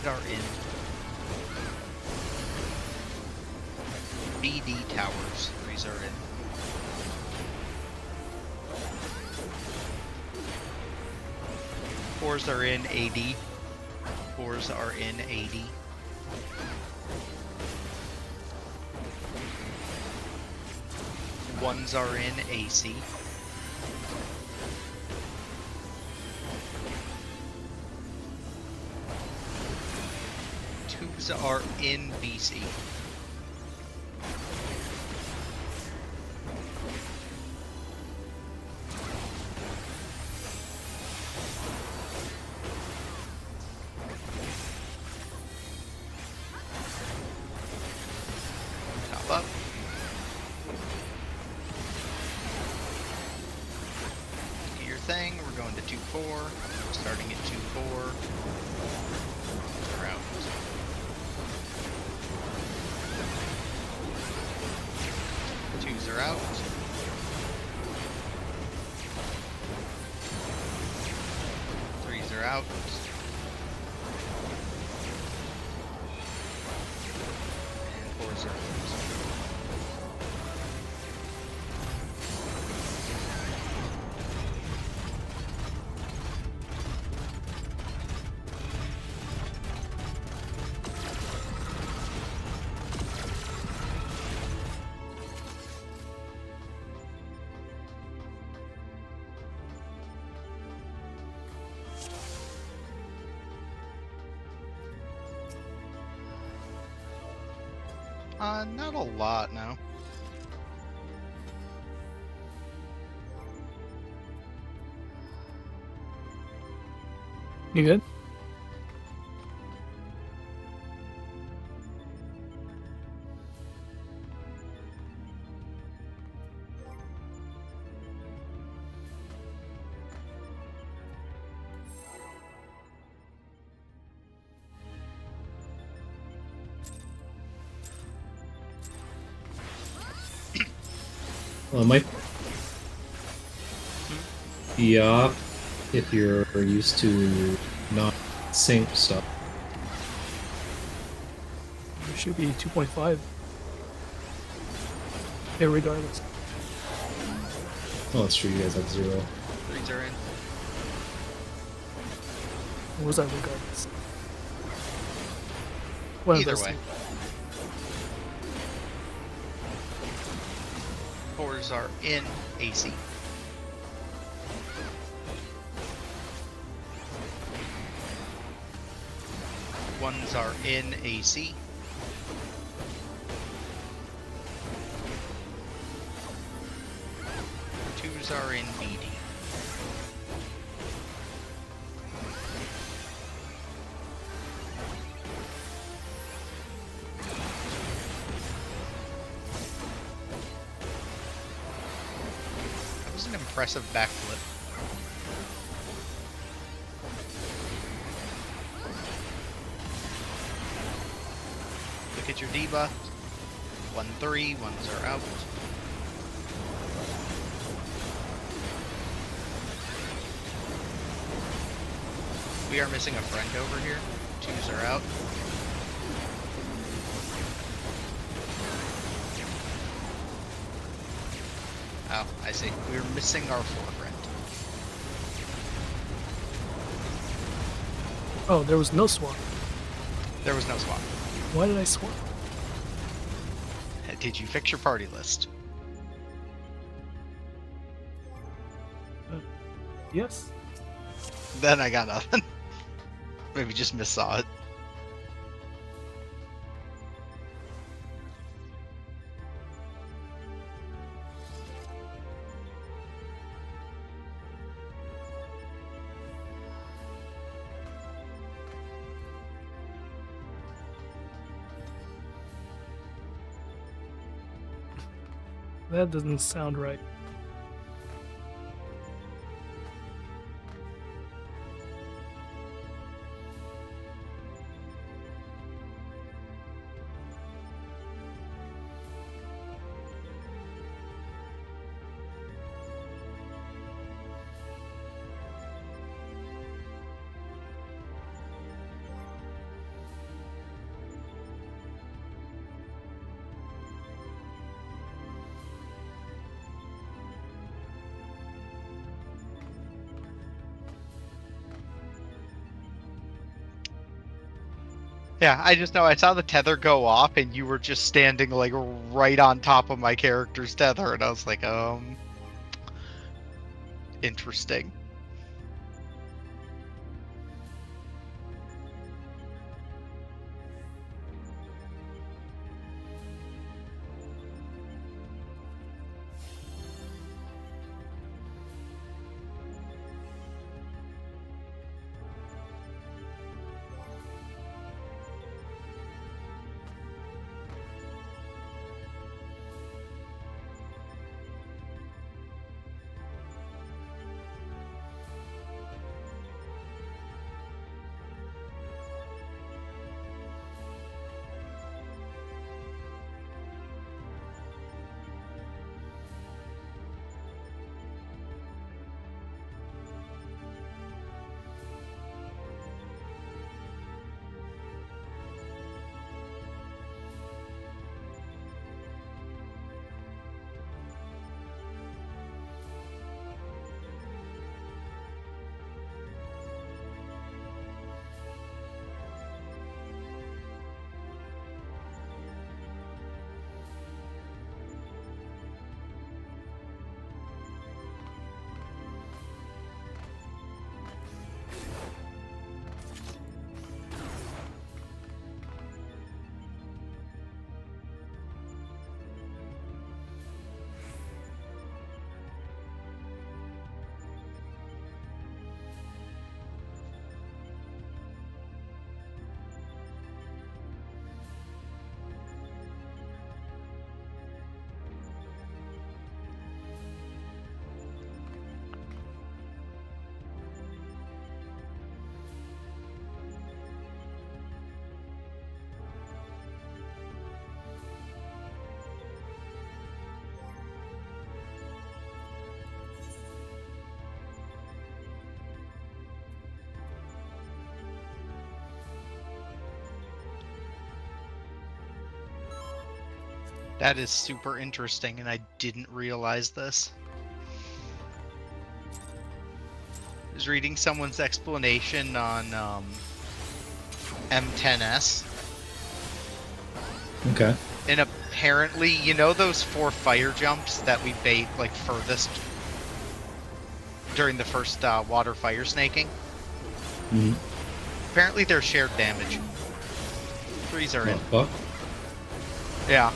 Are in BD towers. 3s are in. Fours are in AD. 4s are in AD. Ones are in AC. Twos are in BC. Top up. Do your thing. We're going to 2-4. Starting at 2-4. We're out. Twos are out. Threes are out. And 4s are out. Not a lot now. You good? Well, it might be off if you're used to not sync stuff. It should be 2.5. Yeah, regardless. Oh, that's true. You guys have 0. Threes are in. Or was that regardless? One of Either those way. two. Fours are in AC. Ones are in AC. Twos are in BD. That was an impressive backflip. Look at your debuff. 1-3, ones are out. We are missing a friend over here. Twos are out. Oh, I see. We're missing our 4 friend. Oh, there was no swap. There was no swap. Why did I swap? Did you fix your party list? Yes. Then I got nothing. Maybe just missaw it. That doesn't sound right. Yeah, I just know I saw the tether go off and you were just standing like right on top of my character's tether and I was like, interesting. That is super interesting, and I didn't realize this. I was reading someone's explanation on M10S, Okay. and apparently, you know those 4 fire jumps that we bait like furthest during the first water fire snaking? Mm-hmm. Apparently they're shared damage. 3s are in. Fuck. Yeah.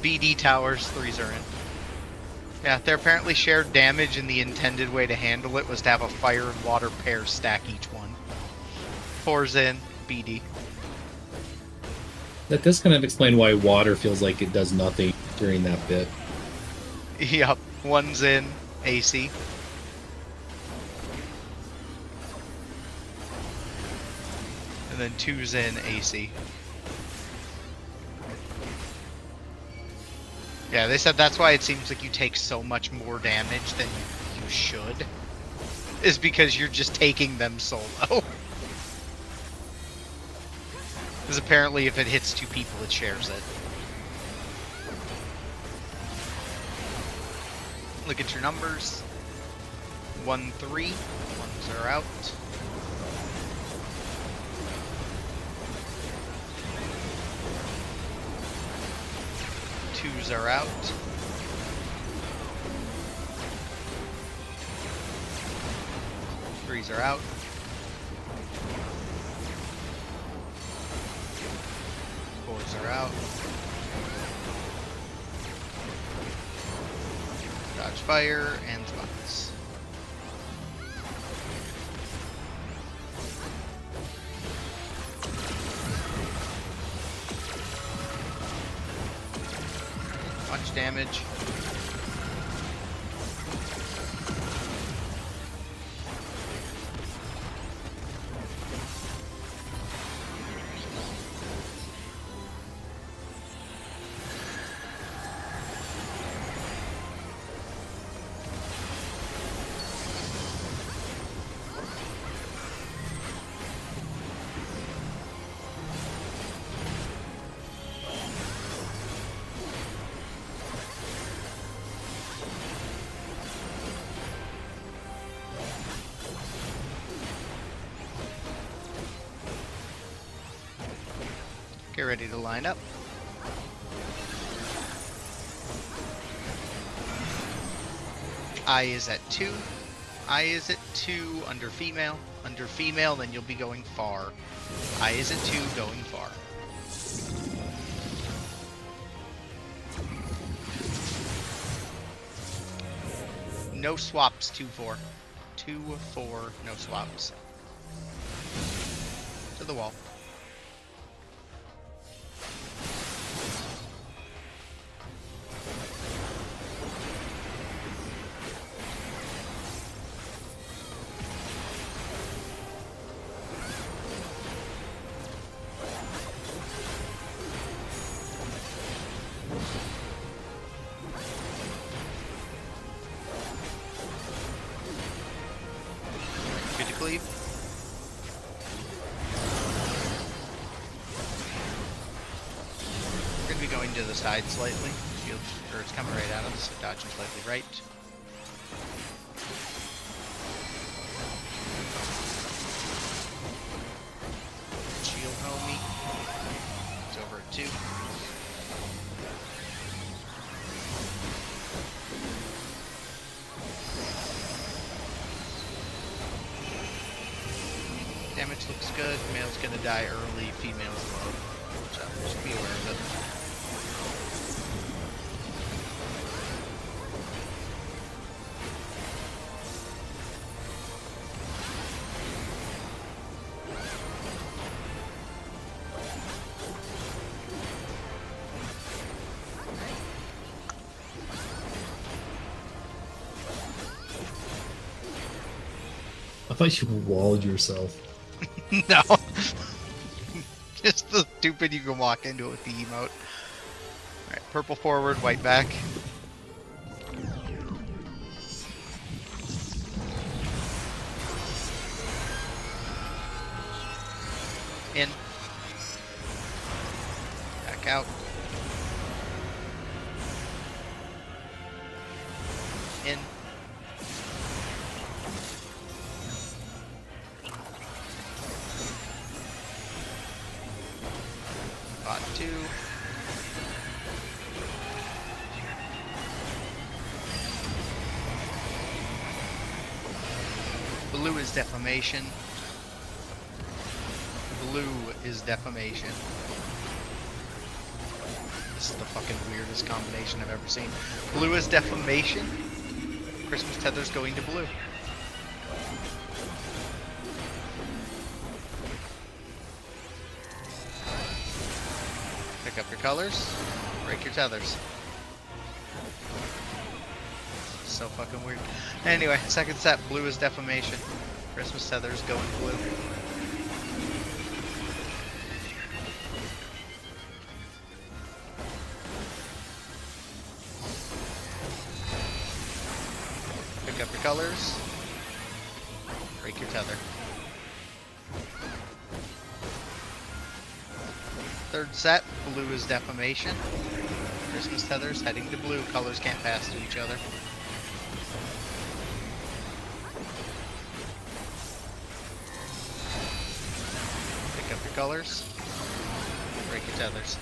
BD towers, 3s are in. Yeah, they're apparently shared damage, and the intended way to handle it was to have a fire and water pair stack each one. 4's in, BD. That does kind of explain why water feels like it does nothing during that bit. Yup, 1's in, AC. And then 2's in, AC. Yeah, they said that's why it seems like you take so much more damage than you should. Is because you're just taking them solo. Because apparently if it hits 2 people, it shares it. Look at your numbers. 1, 3. 1s are out. 2s are out. 3s are out. 4s are out. Dodge fire and spots. Much damage. Get ready to line up. I is at 2. I is at 2 under female. Under female, then you'll be going far. I is at 2 going far. No swaps, 2-4. 2-4, no swaps. To the wall. Good to cleave. We're going to be going to the side slightly. Shield, or it's coming right at us, so dodging slightly right. Shield homie. It's over at 2. Damage looks good. Male's gonna die early, female's low. So just be aware of it. I thought you walled yourself. No. Just the stupid you can walk into it with the emote. Alright, purple forward, white back. In. Walk out. In. Bot 2. Blue is defamation. Blue is defamation. This is the fucking weirdest combination I've ever seen. Blue is defamation. Christmas tether's going to blue. Pick up your colors. Break your tethers. So fucking weird. Anyway, second set, blue is defamation. Christmas tether's going blue. Pick up your colors. Break your tether. Third set, blue is defamation. Christmas tethers heading to blue. Colors can't pass to each other. Pick up your colors. Break your tethers.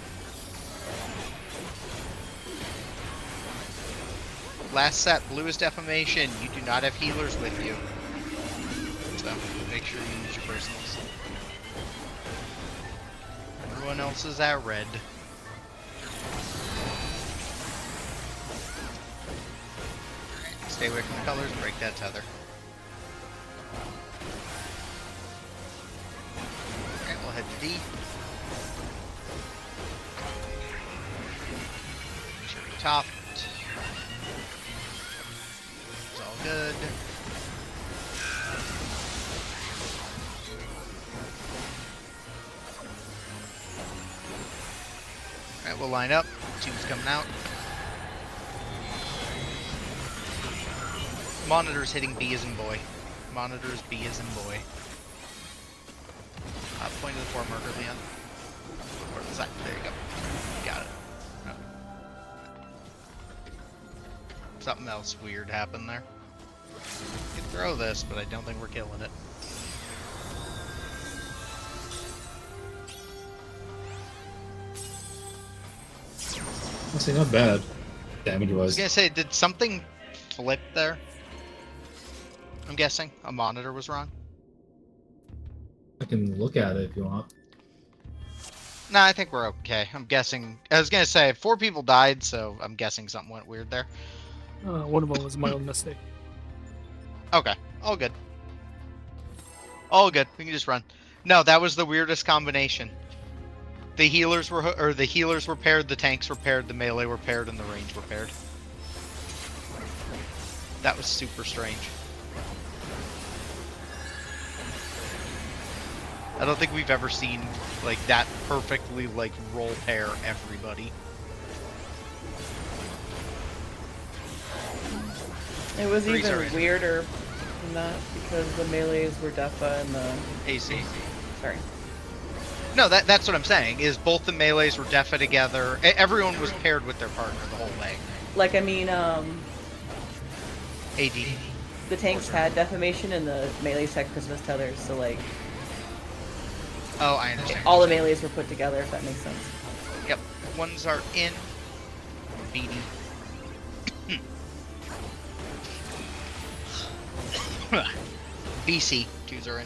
Last set, blue is defamation. You do not have healers with you. So make sure you use your personals. Everyone else is at red. Stay away from the colors, break that tether. Alright, we'll head to D. Make sure we topped. It's all good. Alright, we'll line up. Tube's coming out. Monitor's hitting B as in boy. Monitor's B as in boy. Point to the 4 marker, Leon. Where was that? There you go. Got it. Oh. Something else weird happened there. You can throw this, but I don't think we're killing it. Honestly, not bad. Damage I was was. gonna say, did something flip there? I'm guessing a monitor was wrong. I can look at it if you want. Nah, I think we're okay. I'm guessing. I was gonna say 4 people died, so I'm guessing something went weird there. One of them was my own mistake. Okay, all good. All good. We can just run. No, that was the weirdest combination. The healers were paired, the tanks were paired, the melee were paired, and the range were paired. That was super strange. I don't think we've ever seen like that perfectly like role pair everybody. It was Threes are even in. weirder than that because the melees were Defa and the AC. sorry. No, that's what I'm saying. Is both the melees were defa together. Everyone was paired with their partner the whole way. Like I mean, AD. the tanks had defamation and the melees had Christmas tethers, so like Oh, I understand. all the melees were put together. If that makes sense. Yep. Ones are in. BD. BC. 2s are in.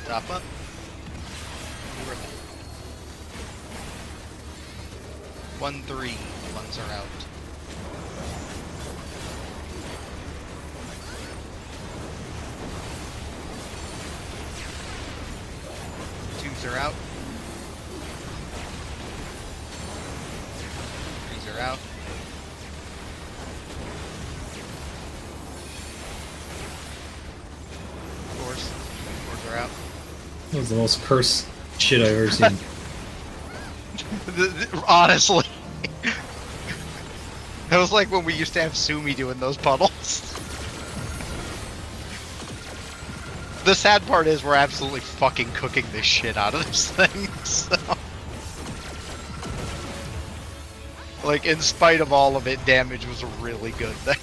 Top up. Rip it. 1-3. Ones are out. Twos are out. Threes are out. Fours are out. That was the most cursed shit I've ever seen. Honestly. That was like when we used to have Sumi doing those puddles. The sad part is we're absolutely fucking cooking this shit out of this thing, so... Like, in spite of all of it, damage was really good there.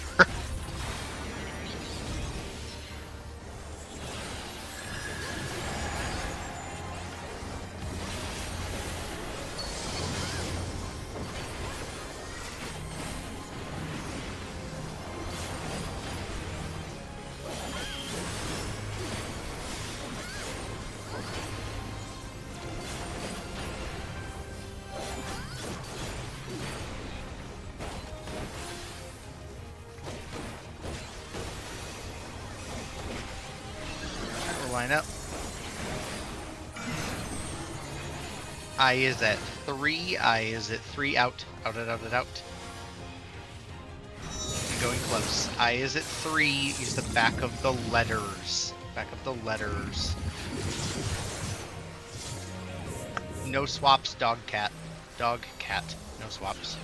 Line up. I is at 3. I is at 3. Out. Out. I'm going close. I is at 3. Use the back of the letters. No swaps. Dog cat. No swaps.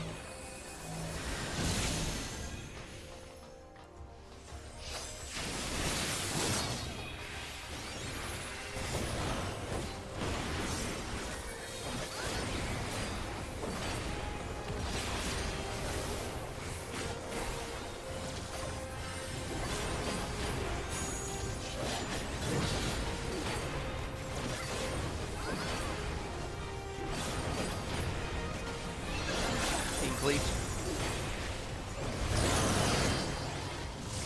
Cleave.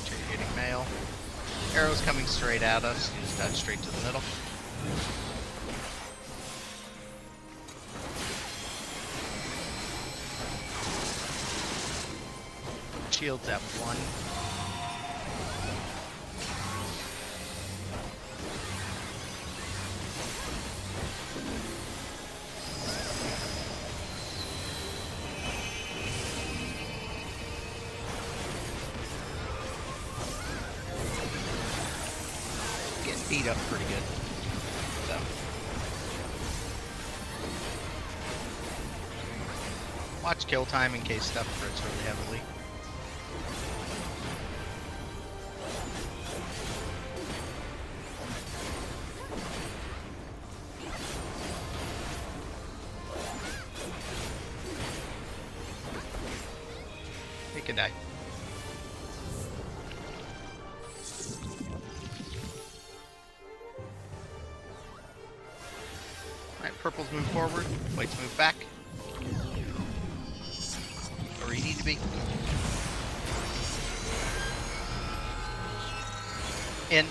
Sure you're hitting mail. Arrows coming straight at us. You just dodge straight to the middle. Shields at 1. Beat up pretty good. So. Watch kill time in case stuff crits really heavily. It could die. Purples move forward, whites move back. Where you need to be. In.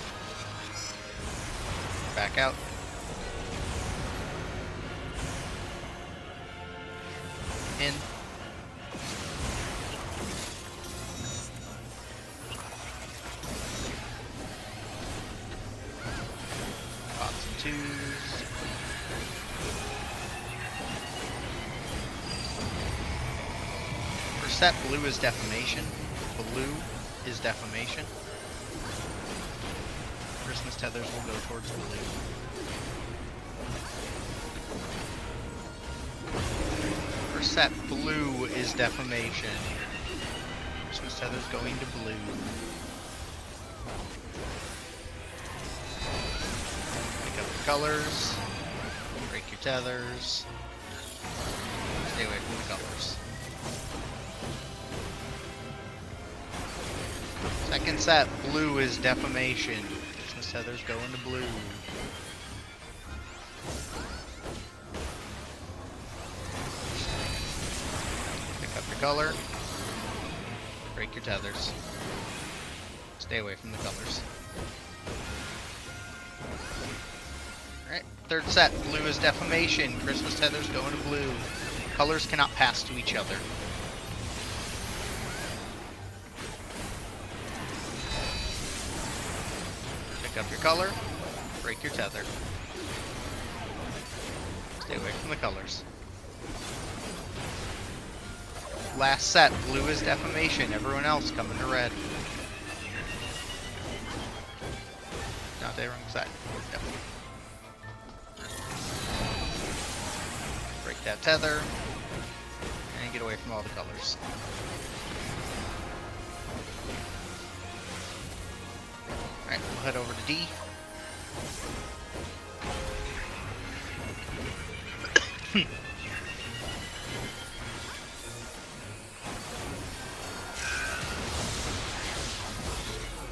Back out. In. Pops and twos. Set blue is defamation. Christmas tethers will go towards blue. For set blue is defamation. Christmas tethers going to blue. Pick up the colors. Break your tethers. Stay away from the colors. Second set, blue is defamation. Christmas tethers go into blue. Pick up your color. Break your tethers. Stay away from the colors. Alright, third set, blue is defamation. Christmas tethers go into blue. Colors cannot pass to each other. Pick up your color, break your tether. Stay away from the colors. Last set, blue is defamation. Everyone else come into red. Not the wrong side. Yep. Break That tether. And get away from all the colors. Alright, we'll head over to D.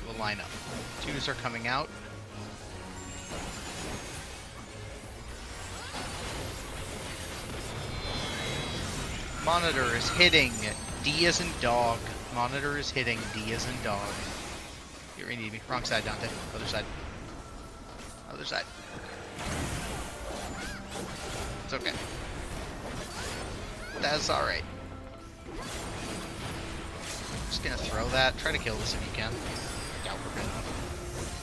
We'll line up. Twos are coming out. Monitor is hitting. D as in dog. Monitor is hitting. D as in dog. You really need me. Wrong side, Dante. Other side. Other side. It's okay. That's alright. Just gonna throw that. Try to kill this if you can. Doubt we're gonna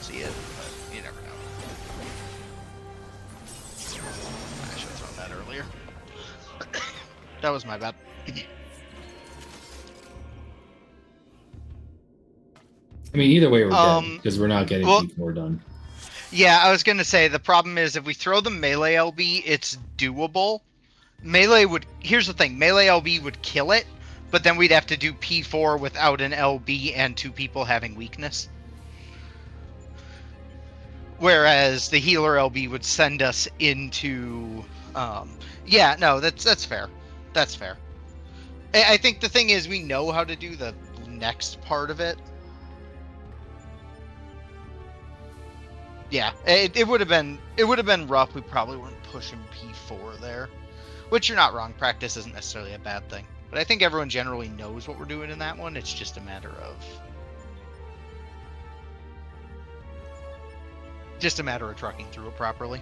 see it, but you never know. I should have thrown that earlier. That was my bad. I mean, either way we're dead because we're not getting P4 done. Yeah, I was gonna say the problem is if we throw the melee LB, it's doable. Melee would. Here's the thing: melee LB would kill it, but then we'd have to do P4 without an LB and 2 people having weakness. Whereas the healer LB would send us into. Yeah, no, that's fair. That's fair. I think the thing is we know how to do the next part of it. Yeah, it would have been rough. We probably weren't pushing P4 there, which you're not wrong. Practice isn't necessarily a bad thing, but I think everyone generally knows what we're doing in that one. It's just a matter of trucking through it properly.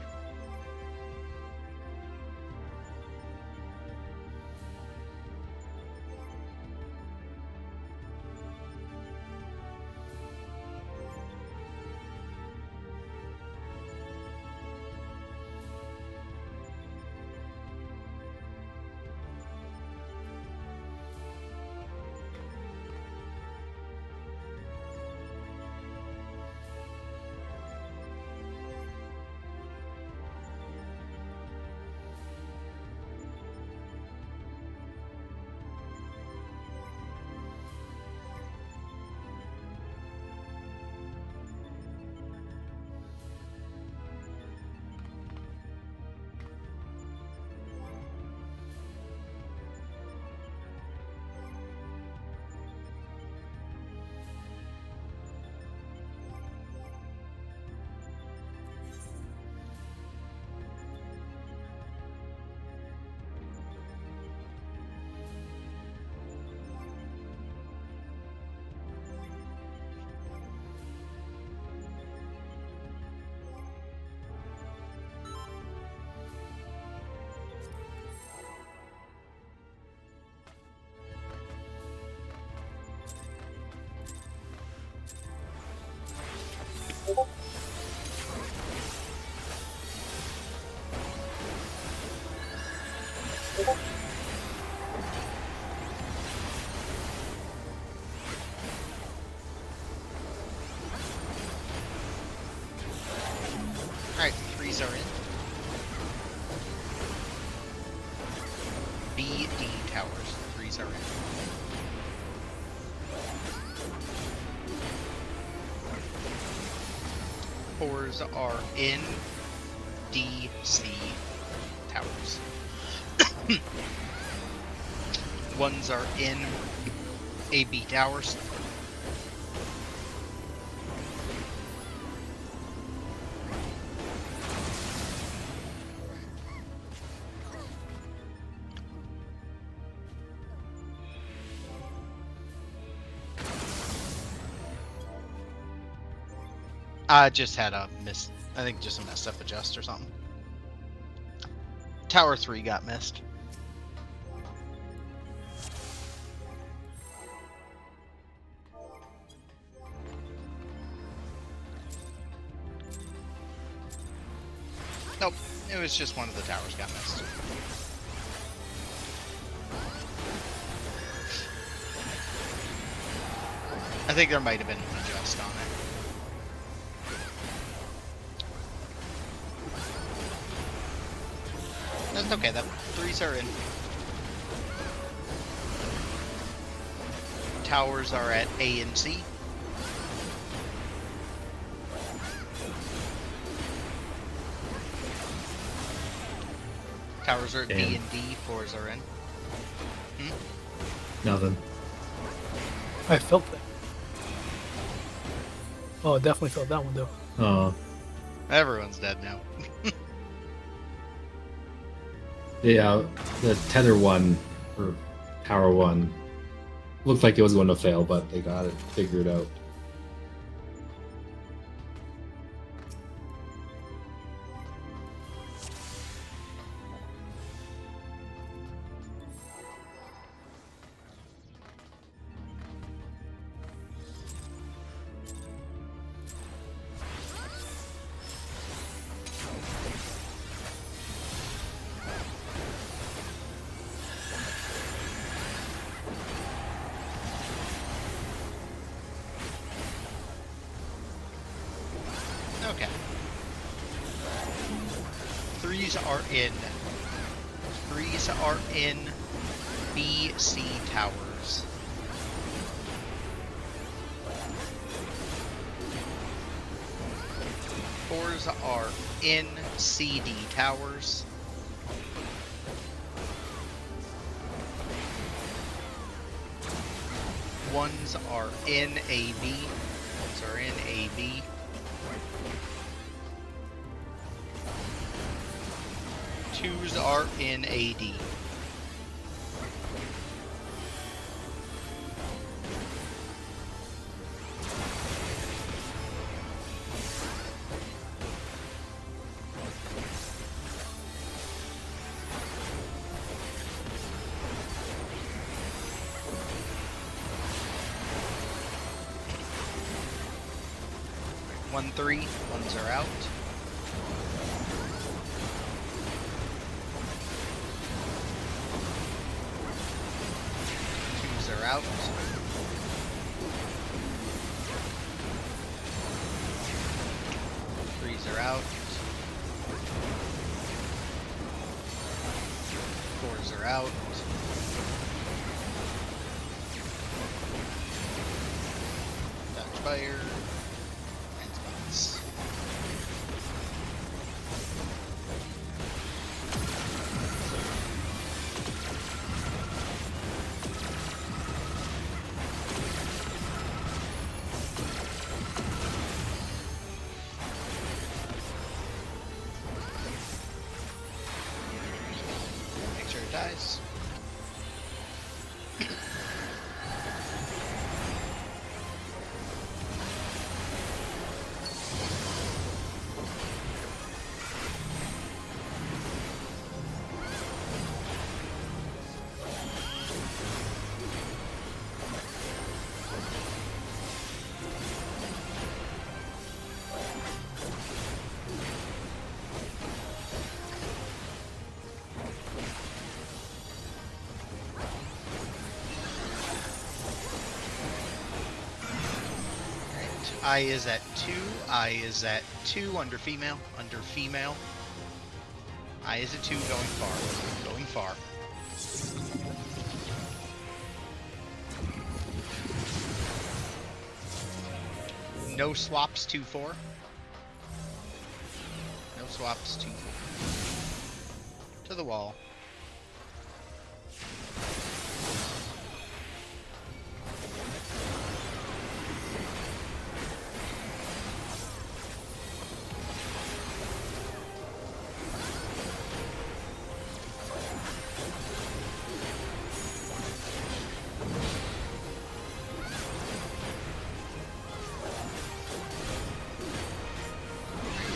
Alright, 3s are in. B, D towers. 3s are in. Fours are in. D, C towers. Ones are in. A, B towers. I just had a miss. I think just a messed up adjust or something. Tower 3 got missed. Nope, it was just one of the towers got missed. I think there might have been an adjust on it. That's okay, though. 3s are in. Towers are at A and C. Towers are at B Damn. and D. 4s are in. Nothing. I felt that. Oh, definitely felt that one though. Oh. Everyone's dead now. Yeah, the tether one, or tower one, looked like it was going to fail, but they got it figured out. Okay. 3s are in. 3s are in B, C towers. Fours are in C, D towers. Ones are in A, B. Ones are in A, B. Twos are in AD. One, 3, ones are out. Twos are out. Threes are out. Fours are out. Dodge fire. And spots. Make sure it dies. I is at 2. I is at 2 under female. Under female. I is at 2 going far. Going far. No swaps 2-4. No swaps 2-4. To the wall.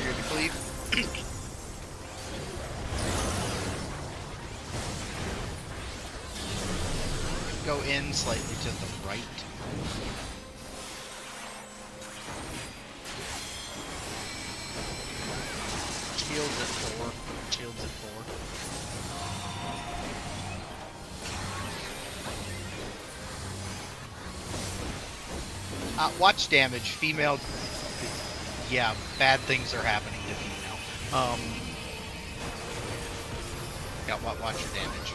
You're to cleave. Go in slightly to the right. Shields at 4. Shields at 4. Watch damage. Female. Yeah, bad things are happening to female. Yeah, watch your damage.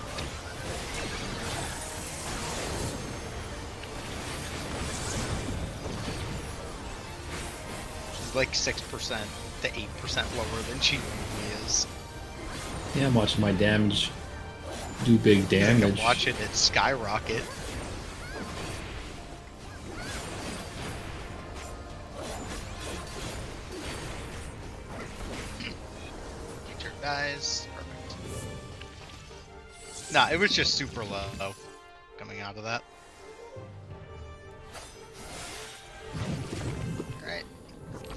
She's like 6% to 8% lower than she normally is. Yeah, I'm watching my damage do big You're damage. watching it skyrocket. Nature dies. Perfect. Nah, it was just super low coming out of that. Alright.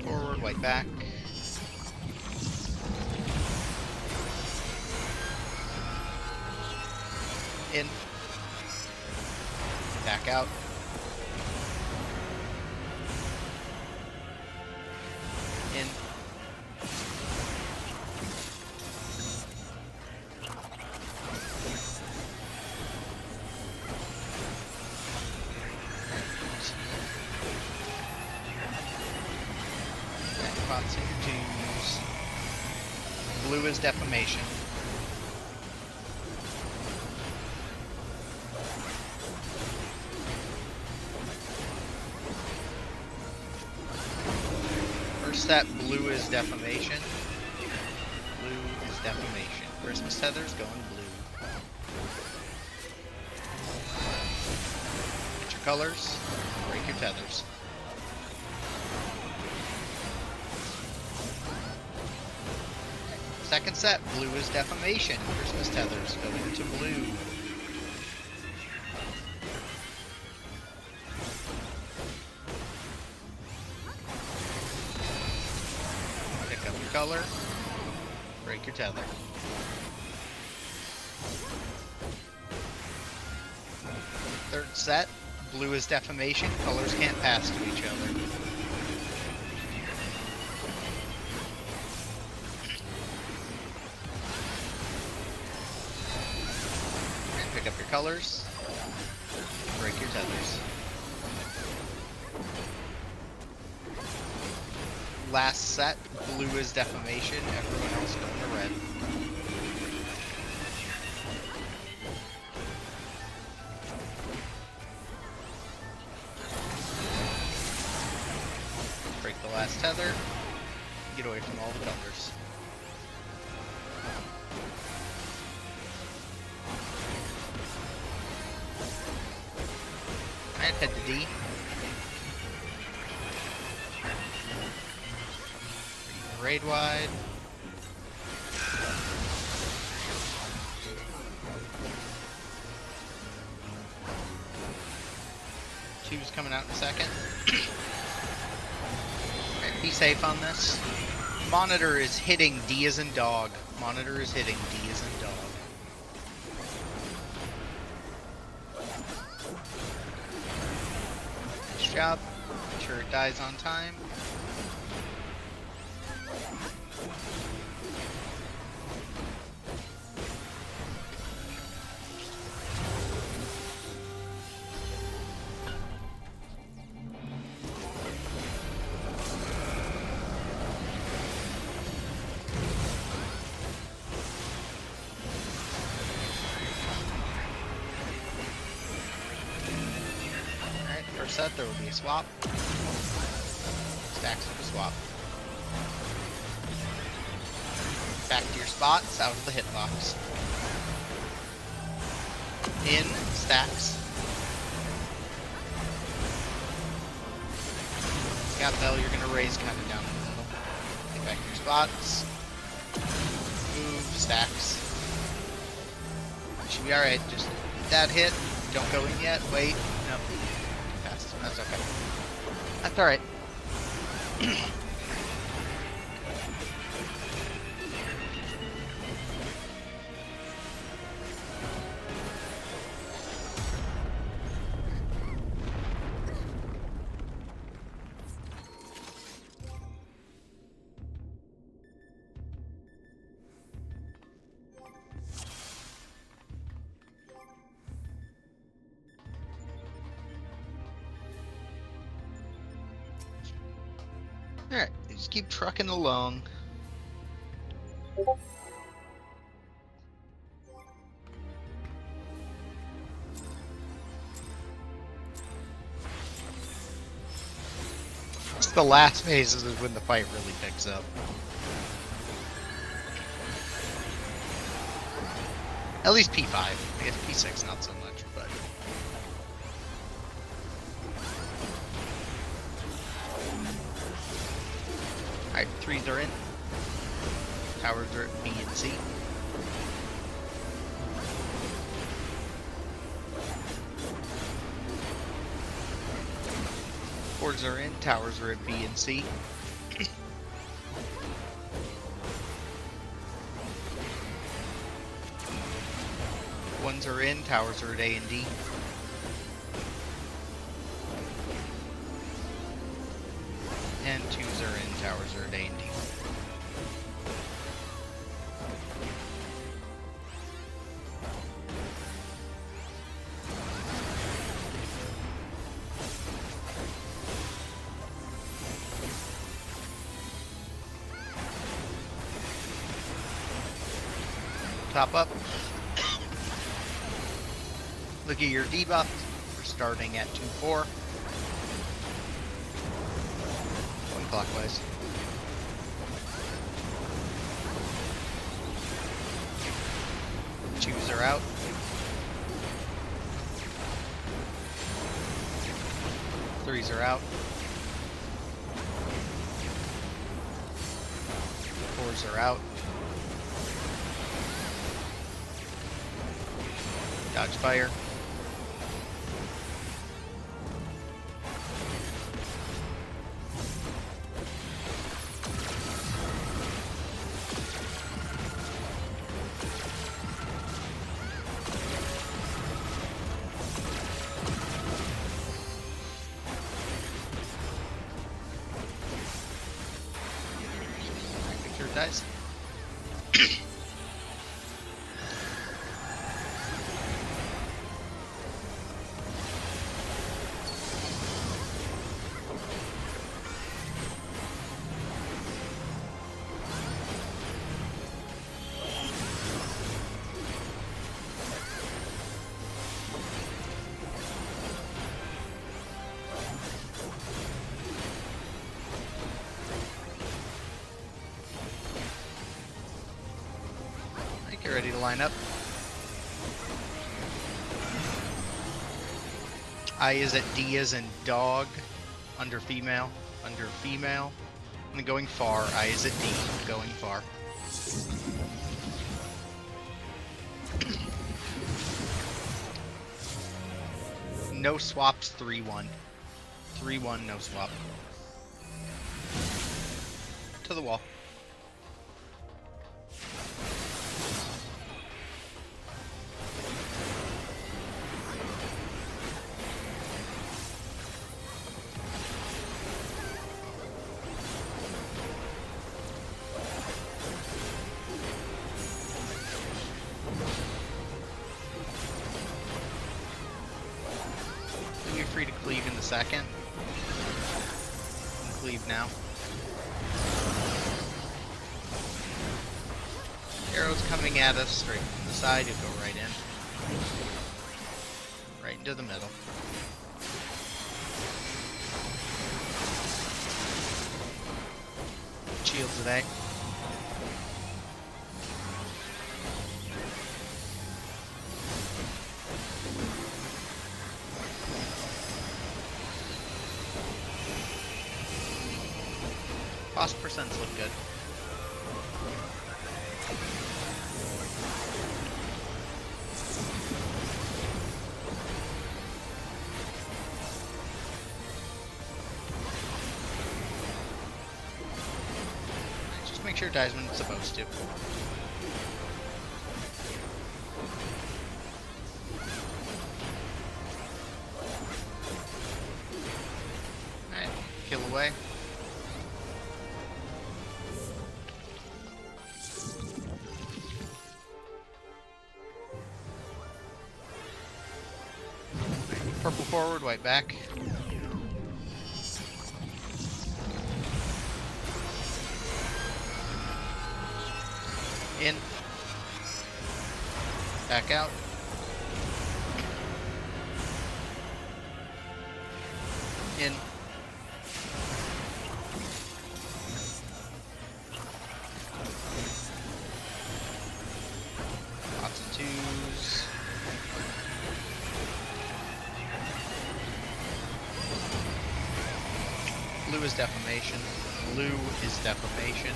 Forward, white back. In. Back out. In. Spots in your twos. Blue is defamation. First set, blue is defamation. Blue is defamation. Christmas Tether's going blue. Get your colors, break your tethers. Second set, blue is defamation. Christmas Tether's going to blue. Pick up your color, break your tether. Third set, blue is defamation. Colors can't pass to each other. Pick up your colors, break your tethers. Last set, blue is defamation, everyone else going to red. Break the last tether, get away from all the colors. Alright, head to D. Raid wide. Two's coming out in a second. Alright, be safe on this. Monitor is hitting D as in dog. Monitor is hitting D as in dog. Nice job. Make sure it dies on time. First set, there will be a swap. Stacks of the swap. Back to your spots, out of the hitbox. In, stacks. Got bell, you're gonna raise kind of down in the middle. Get back to your spots. Move, stacks. Should be alright, just that hit. Don't go in yet, wait. Nope. That's okay. That's alright. Alright, just keep trucking along. The last phases is when the fight really picks up. At least P5. I guess P6 not so much, but... Alright, 3s are in. Towers are at B and C. Fours are in, towers are at B and C. Ones are in, towers are at A and D. And twos are in, towers are at A and D. Top up. Look at your debuff. We're starting at 2-4. Going clockwise. Twos are out. Threes are out. Fours are out. Dodge fire. Victor dies. Get ready to line up. I is at D as in dog, under female, under female. And going far, I is at D, going far. No swaps, 3-1. 3-1, no swap. To the wall. You're free to cleave in the second. You can cleave now. Arrows coming at us straight from the side, you'll go right in. Right into the middle. Shields today. Cost percents look good. Just make sure it dies when it's supposed to. Alright, kill away. Purple forward, white back. In. Back out. In. is defamation. Blue is defamation.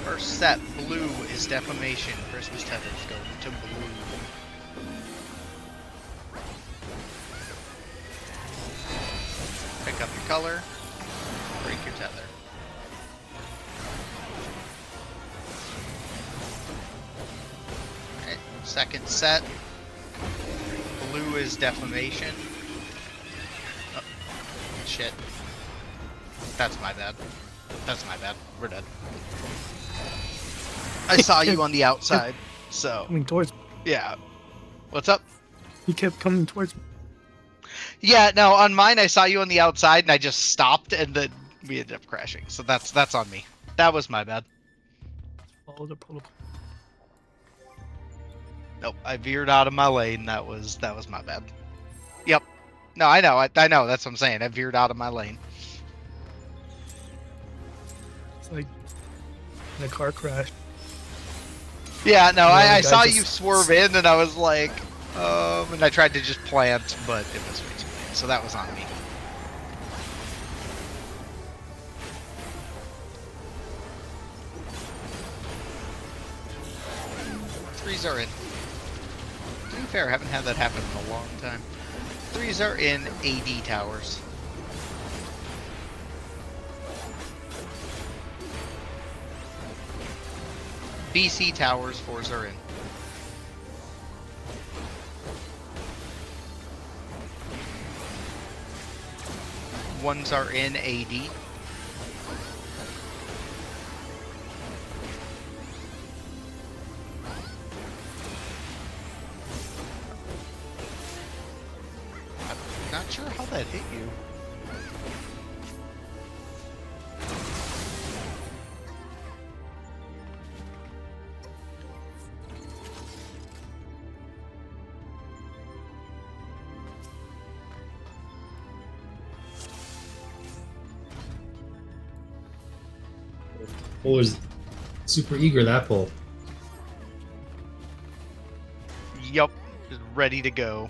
First set, blue is defamation. Christmas tethers go to blue. Pick up your color, break your tether. Okay, second set, blue is defamation. Oh, shit. That's my bad. That's my bad. We're dead. I saw you on the outside, so Coming towards me. yeah. What's up? He kept coming towards me. Yeah, no, on mine I saw you on the outside and I just stopped and then we ended up crashing. So that's on me. That was my bad. Follow the protocol. Nope, I veered out of my lane. That was my bad. Yep. No, I know. I know. That's what I'm saying. I veered out of my lane. It's like in a car crash. Yeah, no, Yeah, I the guy saw just- you swerve in and I was like, and I tried to just plant, but it was way too late. So that was on me. Threes are in. To be fair, I haven't had that happen in a long time. Threes are in AD towers. BC towers, fours are in. Ones are in AD. I'm not sure how that hit you. Polar's super eager, that pole. Yup, just ready to go.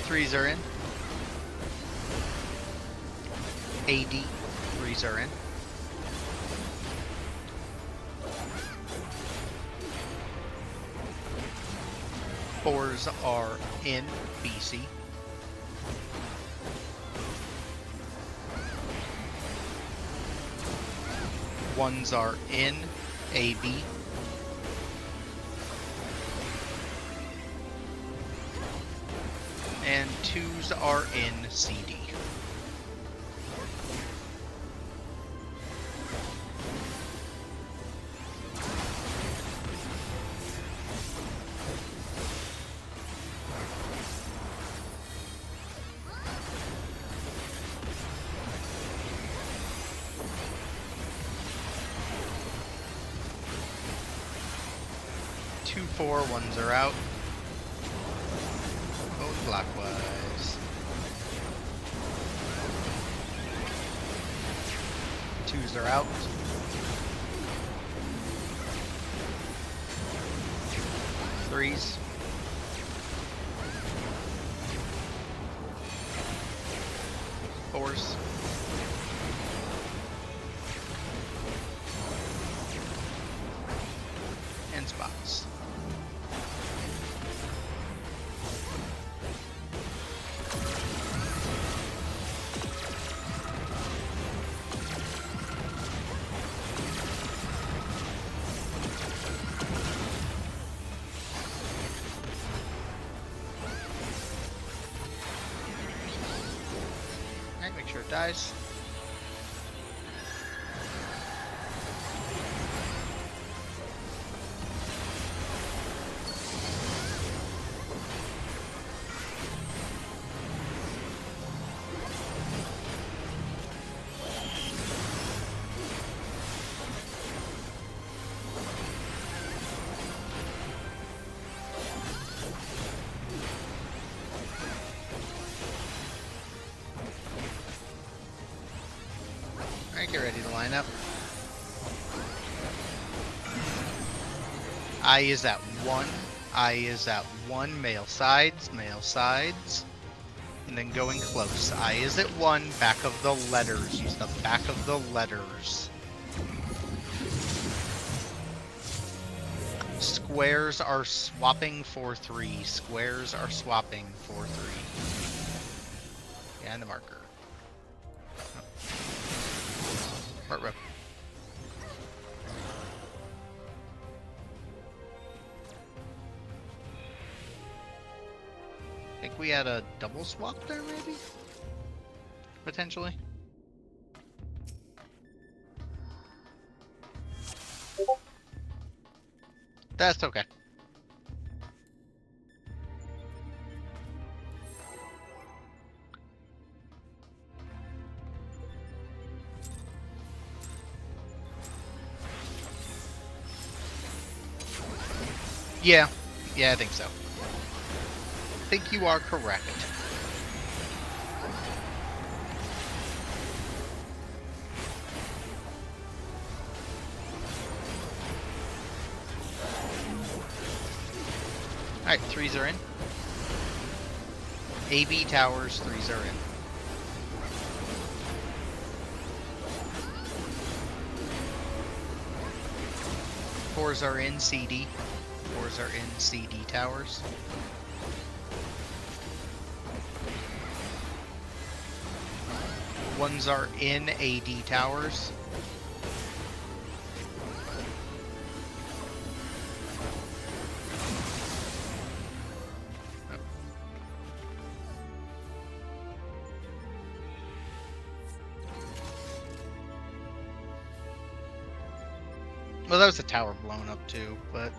Threes are in. AD, threes are in. Fours are in BC. Ones are in AB. And twos are in CD. Two, four, ones are out. Both clockwise. Twos are out. Threes. Fours. And spots. Alright, make sure it dies. Alright, get ready to line up. I is at 1. I is at 1. Male sides. And then going close. I is at 1. Back of the letters. Use the back of the letters. Squares are swapping for 3. Squares are swapping for 3. And the marker. Rip. I think we had a double swap there, maybe? Potentially. That's okay. Yeah, I think so. I think you are correct. Alright, 3s are in. AB towers, 3s are in. Fours are in CD. Fours are in CD towers. Ones are in AD towers. Well, that was a tower blown up too, but...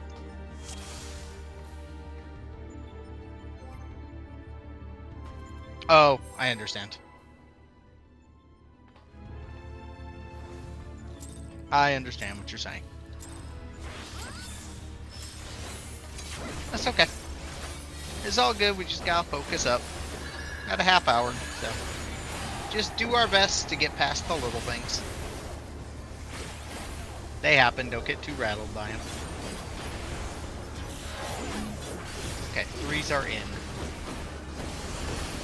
Oh, I understand. I understand what you're saying. That's okay. It's all good, we just gotta focus up. Got a half hour, so... Just do our best to get past the little things. They happen, don't get too rattled by them. Okay, 3s are in.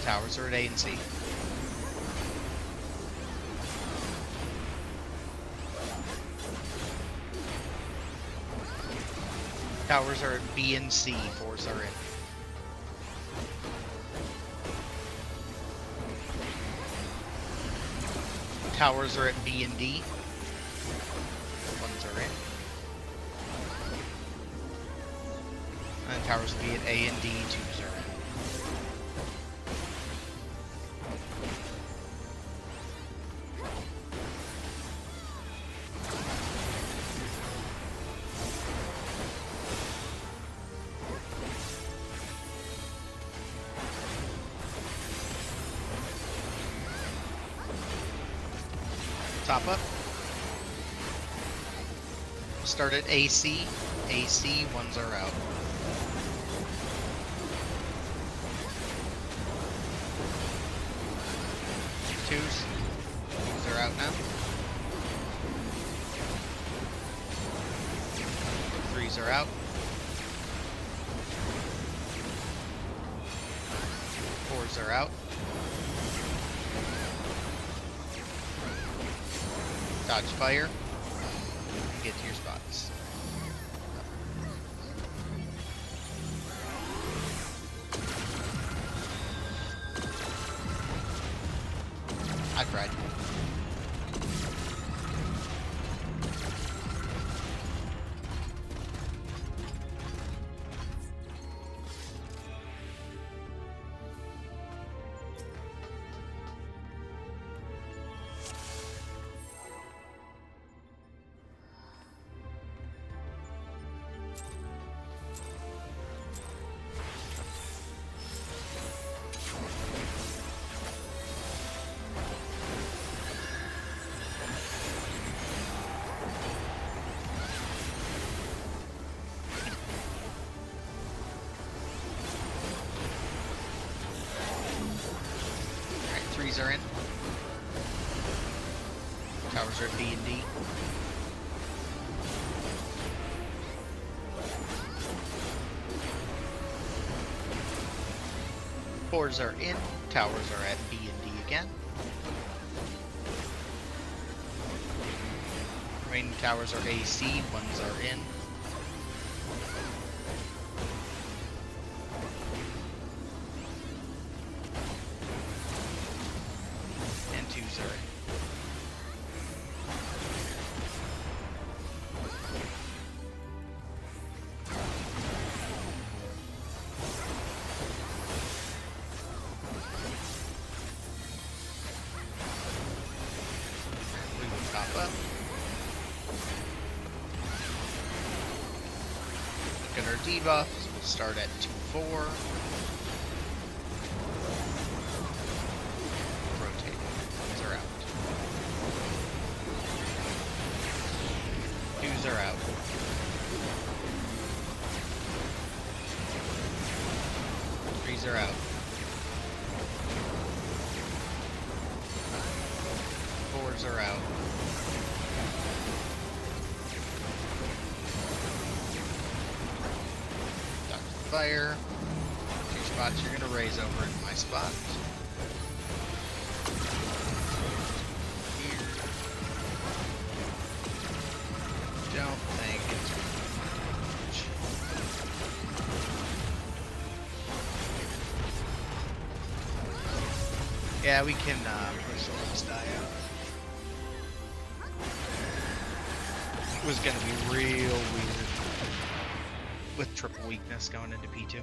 Towers are at A and C. Towers are at B and C. 4s are in. Towers are at B and D. 1s are in. And towers will be at A and D. 2s are in. Top up. Start at AC. AC, 1s are out. Twos. 2s are out now. 3s are out. 4s are out. Dodge fire. And get to your spots. I cried. Threes are in. Towers are at B and D. Fours are in. Towers are at B and D again. Remaining towers are AC. Ones are in. And twos are in. We will pop up. Look at our debuffs. We'll start at 2-4. Rotate. Ones are out. Twos are out. Threes are out. Fours are out. Dr. Fire. Two spots you're gonna raise over in my spot. Here. Don't think it's much. Yeah, we can push this die out. It was gonna be real weird with triple weakness going into P2.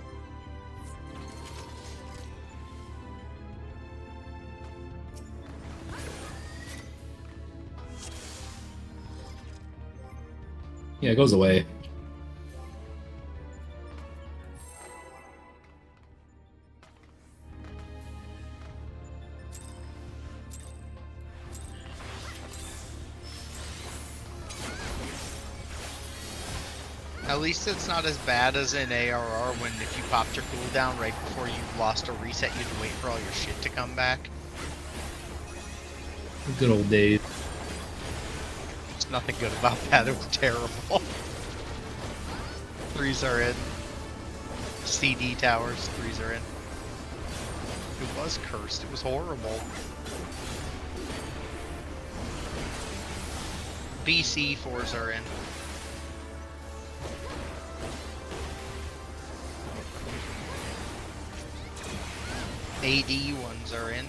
Yeah, it goes away. At least it's not as bad as in ARR when if you popped your cooldown right before you lost a reset, you had to wait for all your shit to come back. Good old days. There's nothing good about that. It was terrible. Threes are in. CD towers, threes are in. It was cursed. It was horrible. BC fours are in. AD ones are in.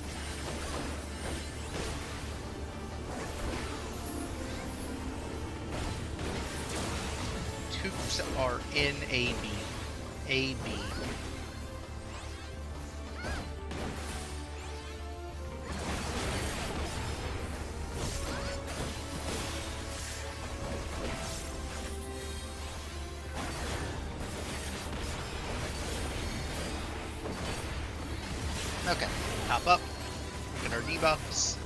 Twos are in AB. AB. Okay, hop up. Look at our debuffs.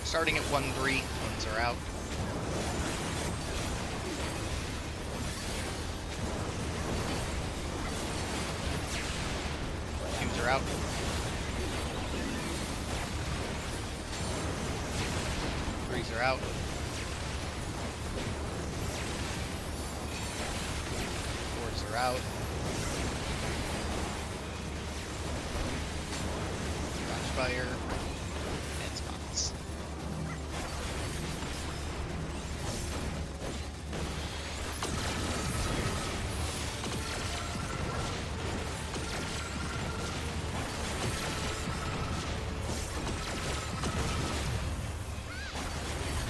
Starting at 1-3, ones are out. Twos are out. Threes are out. Fours are out. Fire and spots.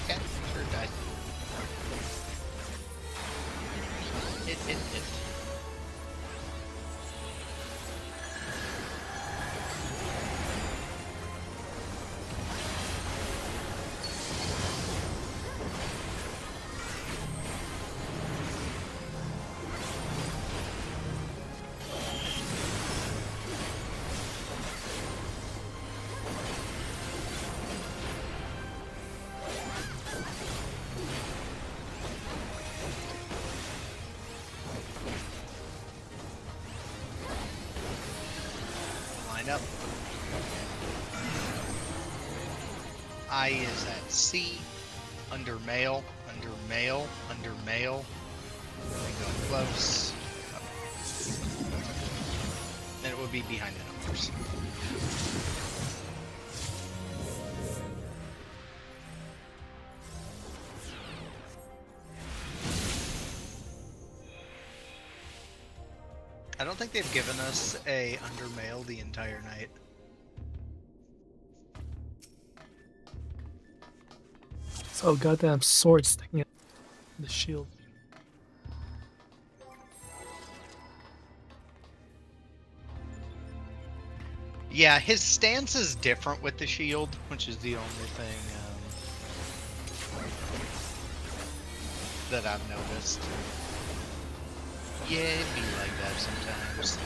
Okay, sure died. It. Line up. I is at C, under male, under male, under male. Really going close. Up. Then it would be behind the numbers. I don't think they've given us a under male the entire night. So goddamn sword sticking out the shield. Yeah, his stance is different with the shield, which is the only thing that I've noticed. Yeah, it'd be like that sometimes.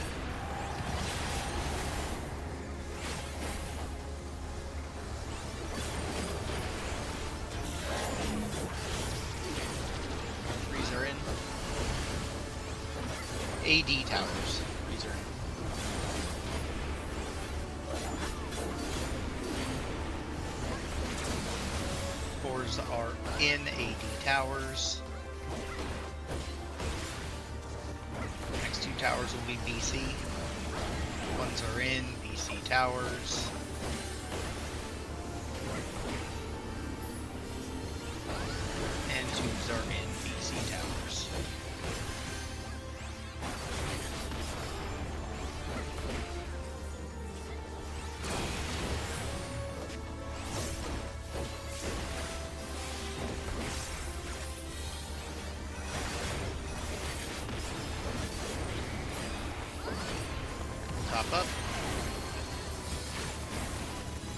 Freezer in. AD towers. Freezer in. Fours are in AD towers. Next two towers will be BC. Ones are in BC towers. And twos are in BC towers. Top up.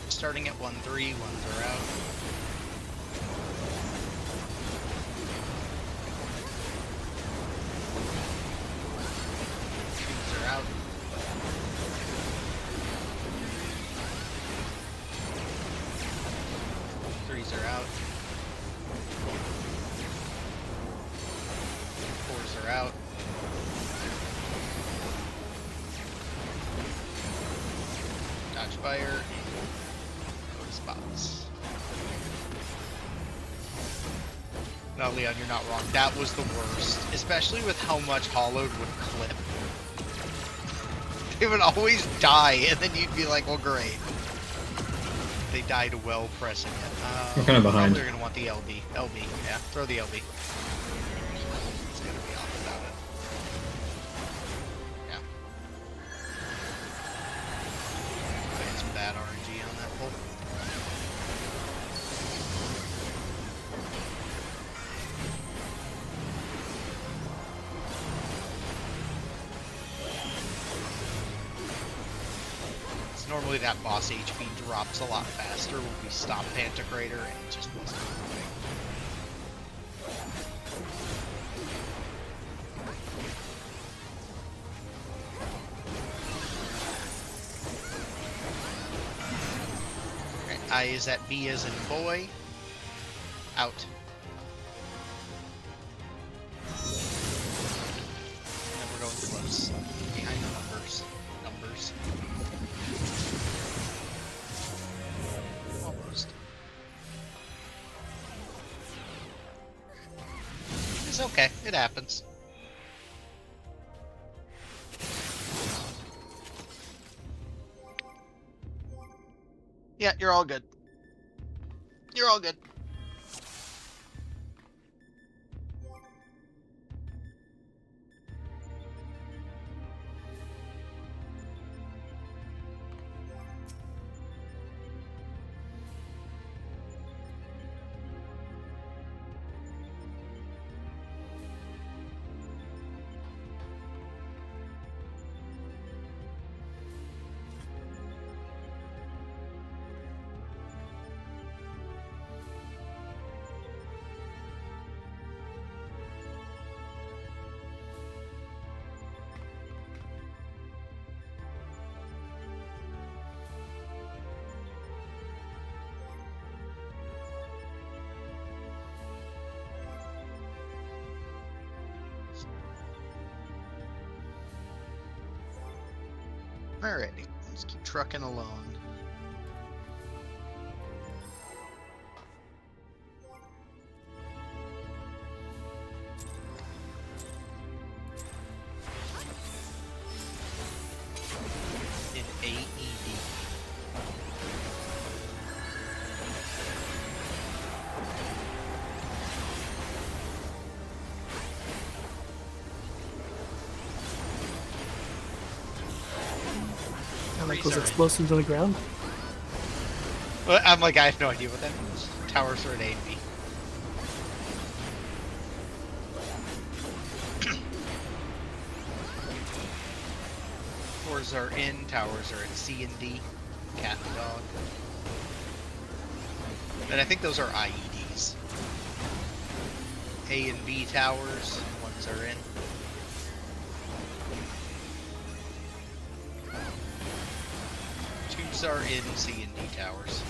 Starting at 1-3, ones are out. Twos are out. Threes are out. Fours are out. Dodge fire. Go to spots. No, Leon, you're not wrong. That was the worst. Especially with how much Hollowed would clip. They would always die, and then you'd be like, well, great. They died well pressing it. We're kind of behind. They're going to want the LB. LB, yeah. Throw the LB. It's going to be off without it. Yeah. Playing some bad RNG on that pull. Normally that boss HP drops a lot faster when we stop Pantocrator, and it just wasn't moving. Okay, I is at B as in boy. Out. And then we're going close. Behind the numbers. Numbers. Almost. It's okay. It happens. Yeah, you're all good. You're all good. Alrighty, let's keep trucking along. like Trees those are in. explosives on the ground. Well, I'm like, I have no idea what that means. Towers are at A and B. Fours are in, towers are at C and D. Cat and dog. And I think those are IEDs. A and B towers, ones are in. Twos are in C and D towers.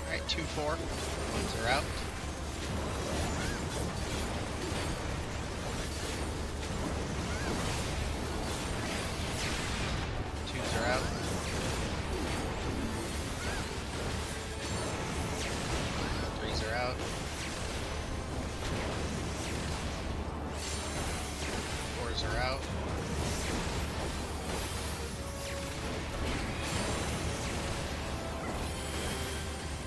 Alright, 2-4. Ones are out. Twos are out. Threes are out. Fours are out.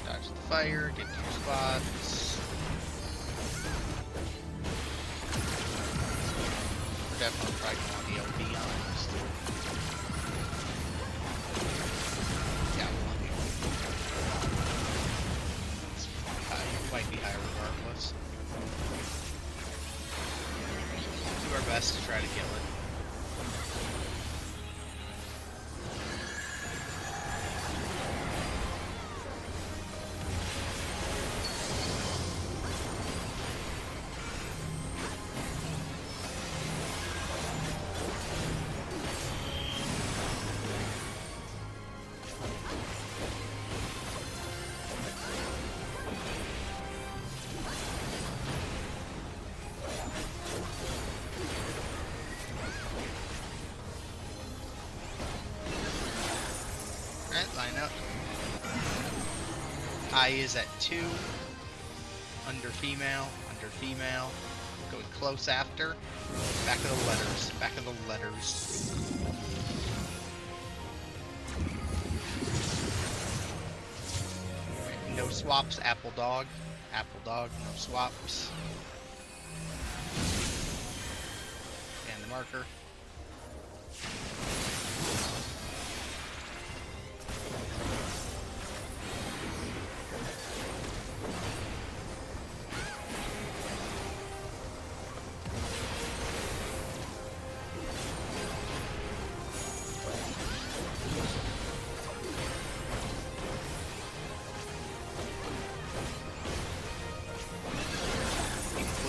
Dodge the fire, get 2 spots. We're definitely probably going to LB on this. Yeah, we'll do. It's high. Might be high regardless. Do our best to try to kill it. Alright, line up. I is at 2. Under female, going close after. Back of the letters, back of the letters. Alright, no swaps, apple dog, no swaps. And the marker.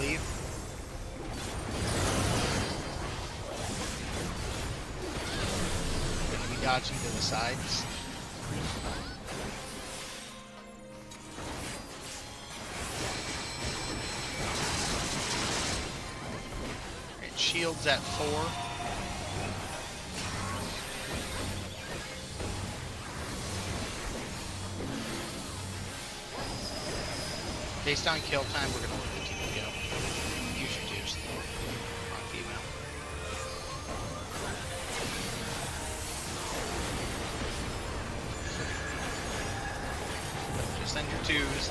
Ffxiv. Gonna be dodging to the sides. Alright, shields at 4. Based on kill time, we're gonna let the team go. Use your juice on female. Just send your 2s.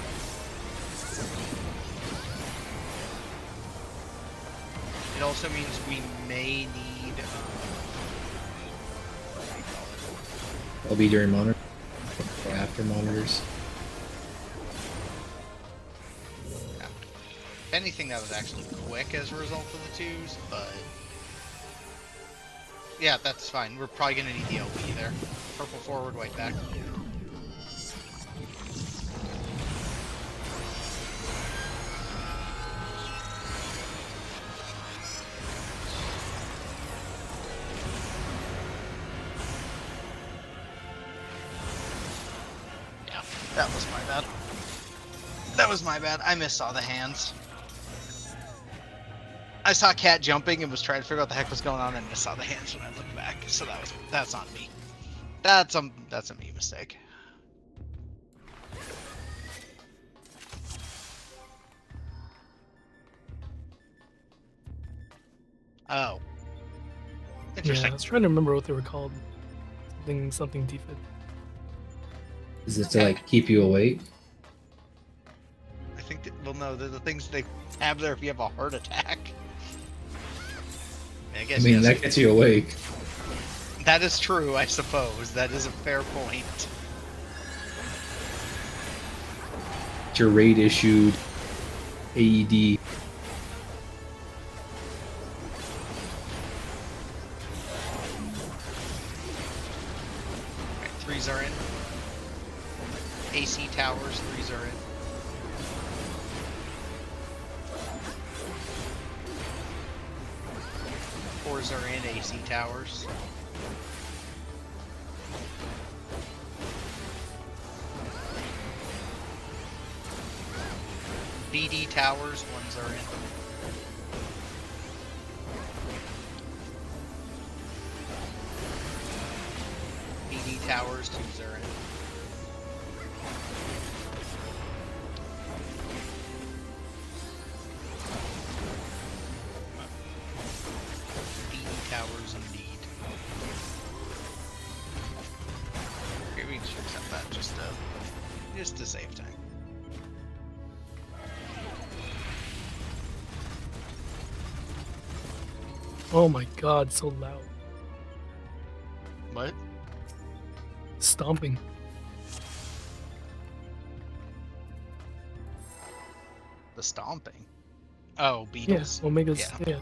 It also means we may need. What do you call it? I'll be during monitor or after monitors. If anything, that was actually quick as a result of the 2s, but yeah, that's fine. We're probably gonna need the LB there. Purple forward, white back. Yeah, that was my bad. That was my bad. I missed all the hands. I saw Cat jumping and was trying to figure out what the heck was going on, and I saw the hands when I looked back. So that's on me. That's a me mistake. Oh. Yeah, Interesting. I was trying to remember what they were called. Something defib. Is it to like keep you awake? I think that, well, no, they're the things they have there if you have a heart attack. I I guess mean, yes. that gets you awake. That is true, I suppose. That is a fair point. It's your raid issued AED. Right, threes are in. AC towers, threes are in. Fours are in, AC towers. BD towers, ones are in. BD towers, twos are in. BD towers, indeed. Okay, we should accept that just to save time. Oh my god, so loud. What? Stomping. The stomping. Oh, Yeah, beetles. Omega's. Yeah. Yeah.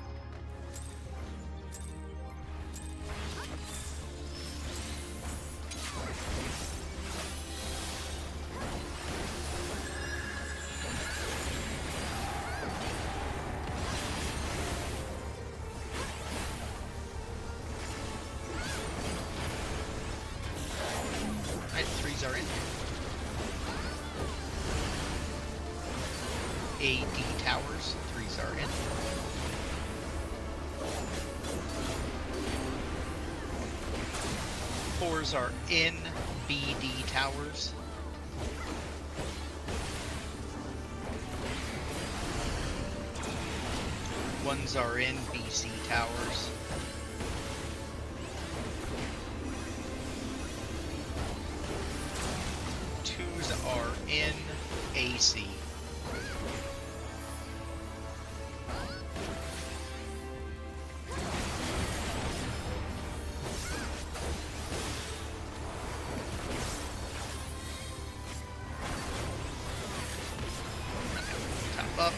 Right, threes are in. AD towers, threes are in. Fours are in. BD towers. Ones are in. BC towers. Twos are in. AC. Top up.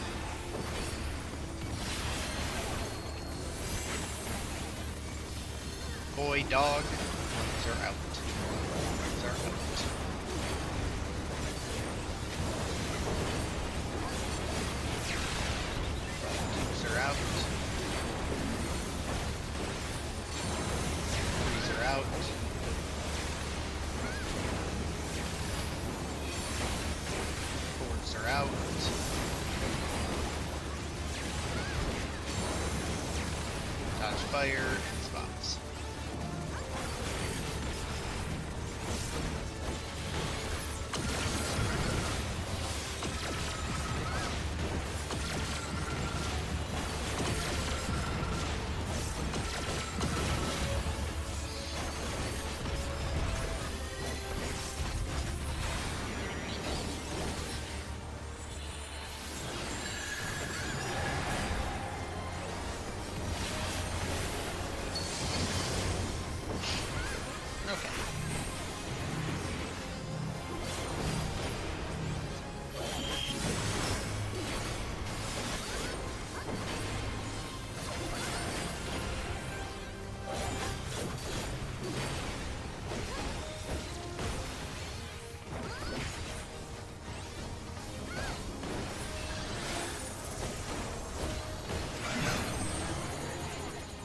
Boy, dog. Ones are out. Ones are out. Twos are out. Threes are out. Fours are out. Dodge fire and spots. Okay.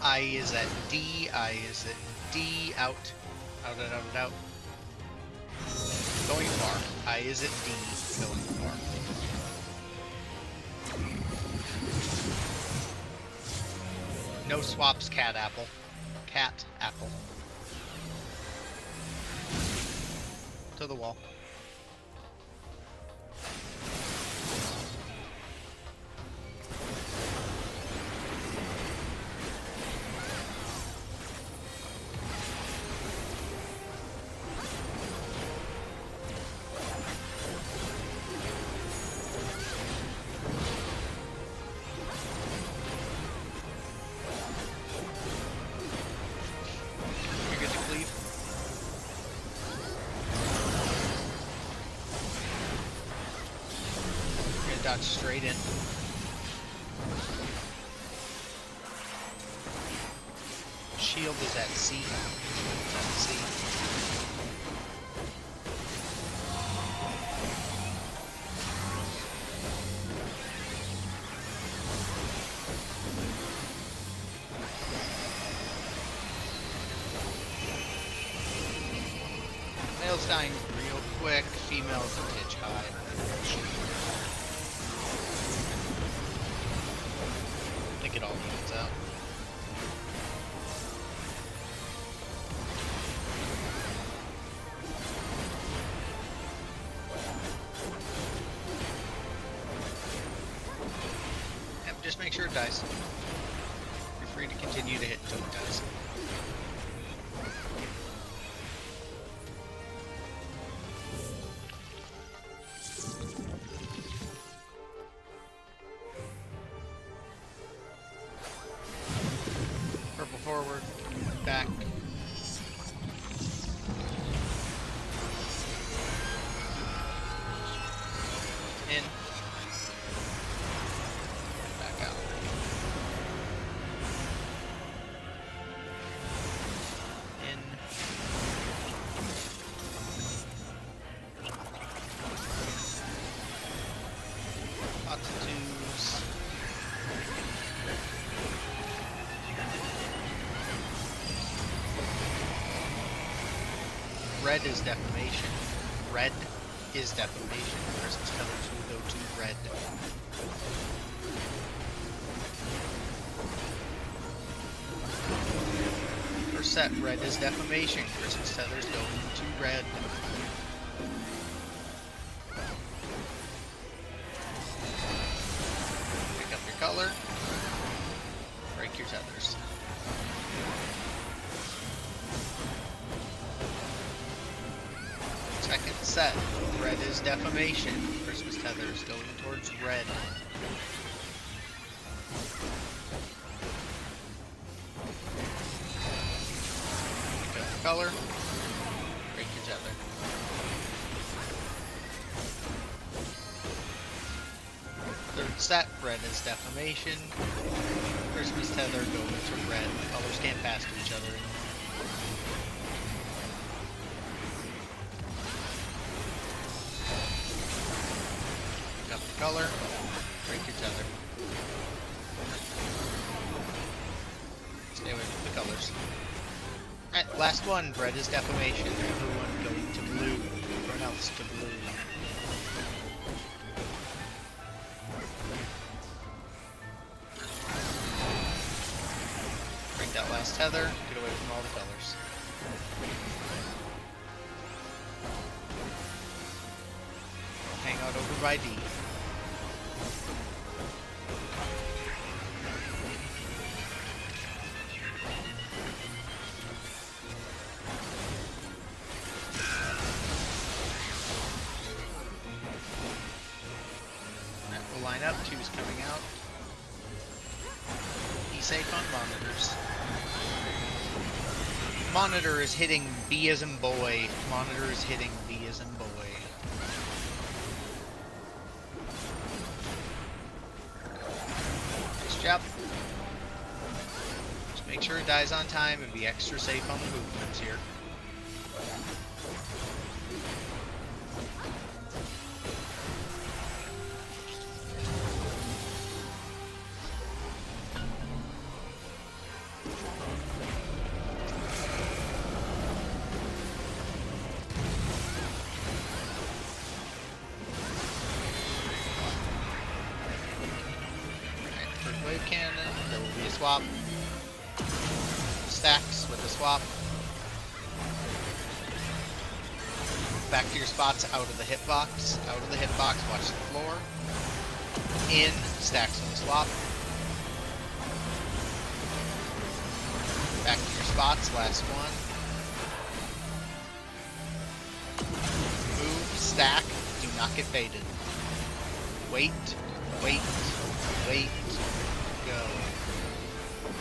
I is at D. I is at D. Out. Out, out, out, out. Going far. I is at D. Going far. No swaps, cat apple. Cat apple. To the wall. shot straight in. Shield is at C. It's at C. Male's dying real quick. Female's a titch high. I think it all evens out. Yep, just make sure it dies. You're free to continue to hit until it dies. Purple forward, back. In. Back out. In. Lots of twos. Red is defamation. Red is defamation. Versus color 2 go to red. First set, red is defamation. Christmas tethers go into red. Pick up your color. Break your tethers. Second set, red is defamation. Christmas tethers going towards red. Pick up your color. Break your tether. Third set, red is defamation. Christmas tether going to red. The colors can't pass to each other. Pick up your color. Break your tether. Stay away from the colors. Alright, last one. Red is defamation. Everyone going to blue. Everyone else to blue. Break that last tether. Get away from all the colors. Hang out over by D. Alright, we'll line up. Two's coming out. Be safe on monitors. Monitor is hitting B as in boy. Monitor is hitting B as in boy. Nice job. Just make sure it dies on time and be extra safe on the movements here. Wave cannon, there will be a swap. Stacks with the swap. Back to your spots, out of the hitbox. Out of the hitbox, watch the floor. In, stacks on the swap. Back to your spots, last one. Move, stack, do not get baited. Wait, wait, wait. Go.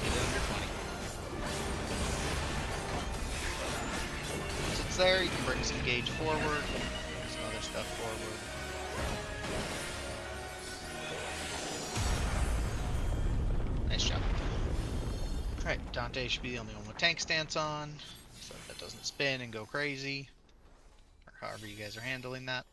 Get it under 20. Once it's there, you can bring some gauge forward, some other stuff forward. Alright, Dante should be the only one with tank stance on, so that doesn't spin and go crazy. Or however you guys are handling that.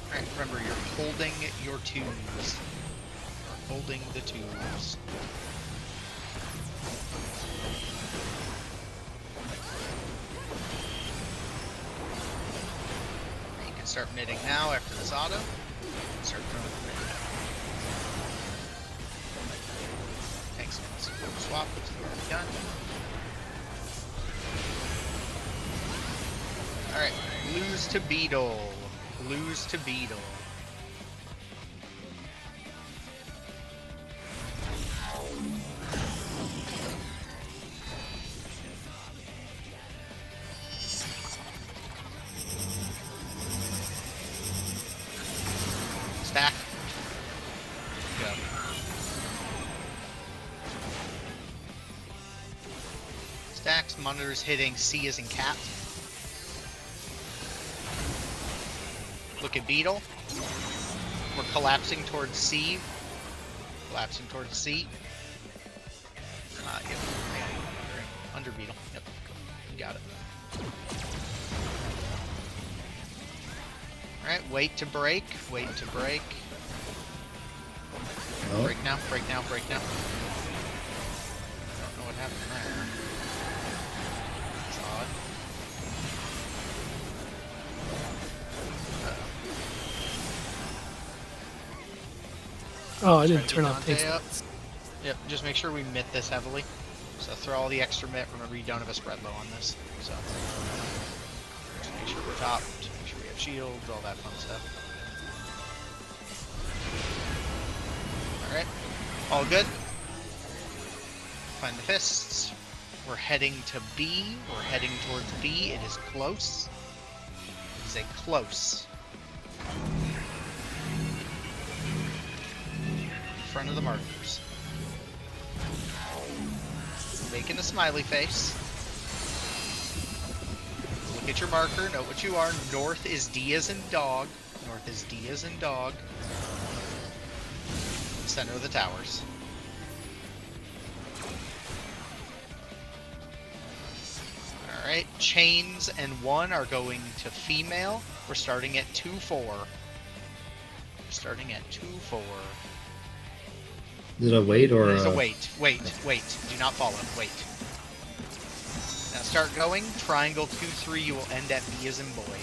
Alright, remember you're holding your twos. You're holding the twos. You can start knitting now after this auto. Start throwing the knit. Thanks, swap, which is already done. Alright, lose to Beetle. Lose to Beetle. Stack. Go. Stacks, monitors hitting C as in cat. Look at Beetle. We're collapsing towards C. Collapsing towards C. Yep. Under Beetle. Yep. Got it. Alright, wait to break. Wait to break. Oh. Break now, break now, break now. Don't know what happened there. It's odd. Oh, I Try didn't to turn get off Dante tank up. stance. Yep, just make sure we mitt this heavily. So throw all the extra mitt. Remember, you don't have a spread low on this. So just make sure we're topped. Make sure we have shields, all that fun stuff. Alright. All good. Find the fists. We're heading to B. We're heading towards B. It is close. It is a close. In front of the markers. Making a smiley face. Look at your marker, know what you are. North is D as in dog. North is D as in dog. Center of the towers. Alright, chains and 1 are going to female. We're starting at 2-4. We're starting at 2-4. Is it a wait or It is a wait. Wait. Do not follow. Wait. Now start going. Triangle 2-3. You will end at B as in boy.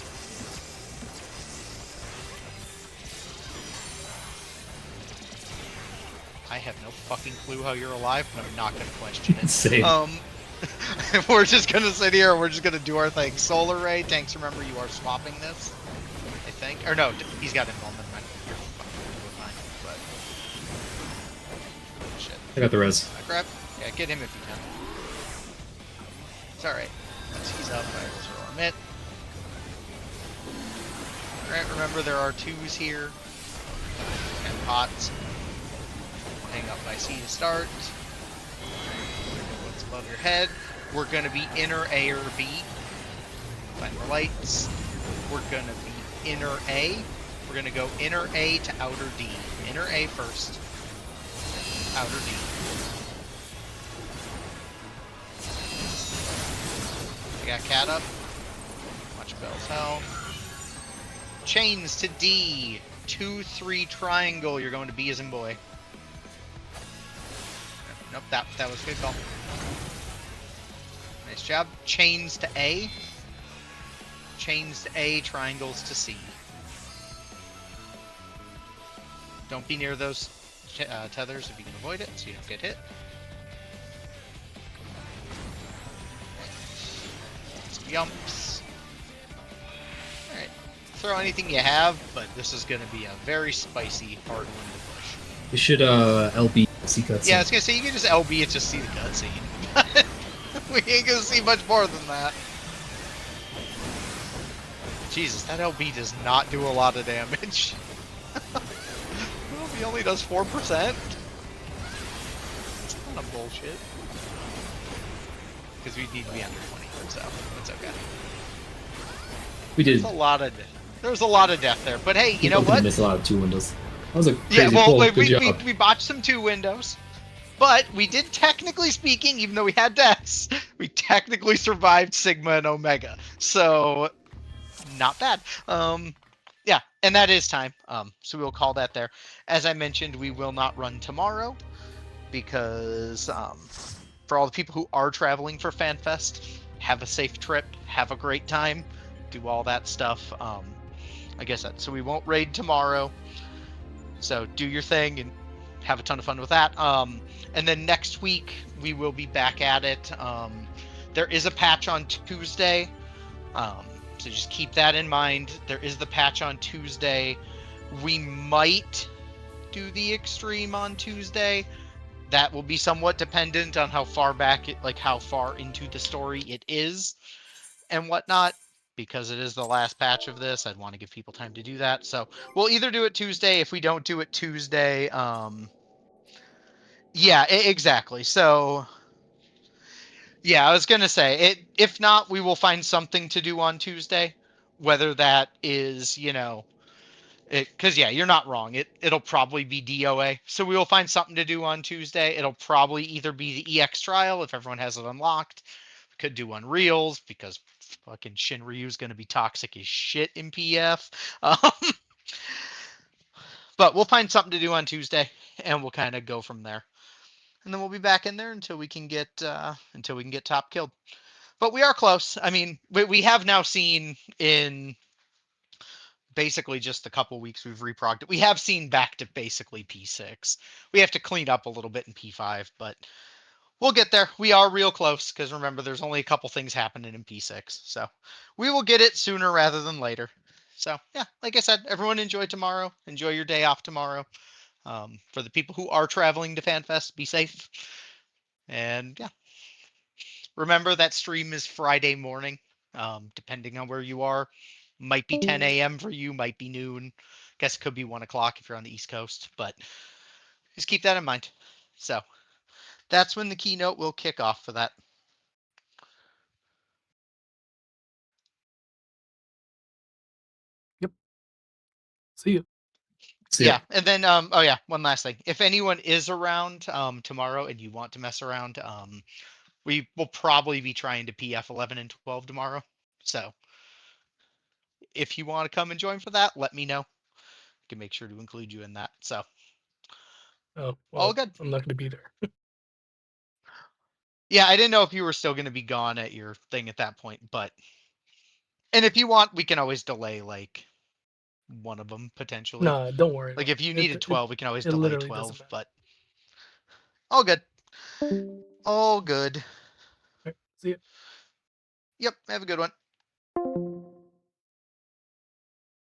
I have no fucking clue how you're alive, but I'm not gonna question it. Same. We're just gonna sit here and we're just gonna do our thing. Solar Ray, tanks, remember you are swapping this, I think. Or no, he's got involvement. You're fine, but... Shit. I got the res. Grab. Yeah, get him if you can. It's alright. Once he's up, I will throw him it. Alright, remember there are 2s here. And pots. Hang up by C to start. What's above your head? We're gonna be inner A or B. Find the lights. We're gonna be inner A. We're gonna go inner A to outer D. Inner A first. Outer D. We got cat up. Watch Bell's health. Chains to D. 2-3 triangle. You're going to B as in boy. Nope, that was a good call. Nice job. Chains to A. Chains to A, triangles to C. Don't be near those tethers if you can avoid it, so you don't get hit. Yumps. Alright. Throw anything you have, but this is going to be a very spicy, hard one to push. We should LB see cutscene. Yeah, I was gonna say you can just LB it, just see the cutscene. We ain't gonna see much more than that. Jesus, that LB does not do a lot of damage. Well, he only does 4%. It's kind of bullshit. Because we need to be under 20, so it's okay. We did. There was a lot of death there, but hey, you know what? Missed a lot of 2 windows. That was a Yeah, crazy well, pull. wait, Good job. we botched some 2 windows, but we did, technically speaking, even though we had deaths, we technically survived Sigma and Omega. So not bad. Yeah, and that is time. So we'll call that there. As I mentioned, we will not run tomorrow because for all the people who are traveling for FanFest, have a safe trip, have a great time, do all that stuff. Like I said, so we won't raid tomorrow. So do your thing and have a ton of fun with that. And then next week we will be back at it. There is a patch on Tuesday. So just keep that in mind. There is the patch on Tuesday. We might do the extreme on Tuesday. That will be somewhat dependent on how far back how far into the story it is and whatnot. Because it is the last patch of this, I'd want to give people time to do that. So we'll either do it Tuesday. If we don't do it Tuesday, yeah, exactly. So yeah, I was gonna say it. If not, we will find something to do on Tuesday. Whether that is, because yeah, you're not wrong. It'll probably be DOA. So we will find something to do on Tuesday. It'll probably either be the EX trial if everyone has it unlocked. We could do Unreals because fucking Shinryu's gonna be toxic as shit in PF. But we'll find something to do on Tuesday, and we'll kind of go from there. And then we'll be back in there until we can get top killed. But we are close. I mean, we have now seen in basically just a couple weeks we've reprogged it. We have seen back to basically P6. We have to clean up a little bit in P5, but we'll get there. We are real close because remember, there's only a couple things happening in P6. So we will get it sooner rather than later. So yeah, like I said, everyone enjoy tomorrow. Enjoy your day off tomorrow. For the people who are traveling to FanFest, be safe. And yeah, remember that stream is Friday morning, depending on where you are. Might be 10 a.m. for you, might be noon. Guess it could be 1 o'clock if you're on the East Coast, but just keep that in mind. So that's when the keynote will kick off for that. See you. See ya. Yeah, and then oh yeah, one last thing. If anyone is around tomorrow and you want to mess around, we will probably be trying to PF 11 and 12 tomorrow. So if you want to come and join for that, let me know. I can make sure to include you in that. So Oh, all well, good. I'm not going to be there. Yeah, I didn't know if you were still going to be gone at your thing at that point, but and if you want, we can always delay like one of them potentially. Nah, don't worry Like about if you it. needed 12, we can always It delay literally doesn't 12, matter. but all good. All good. All right, see ya. Yep, have a good one.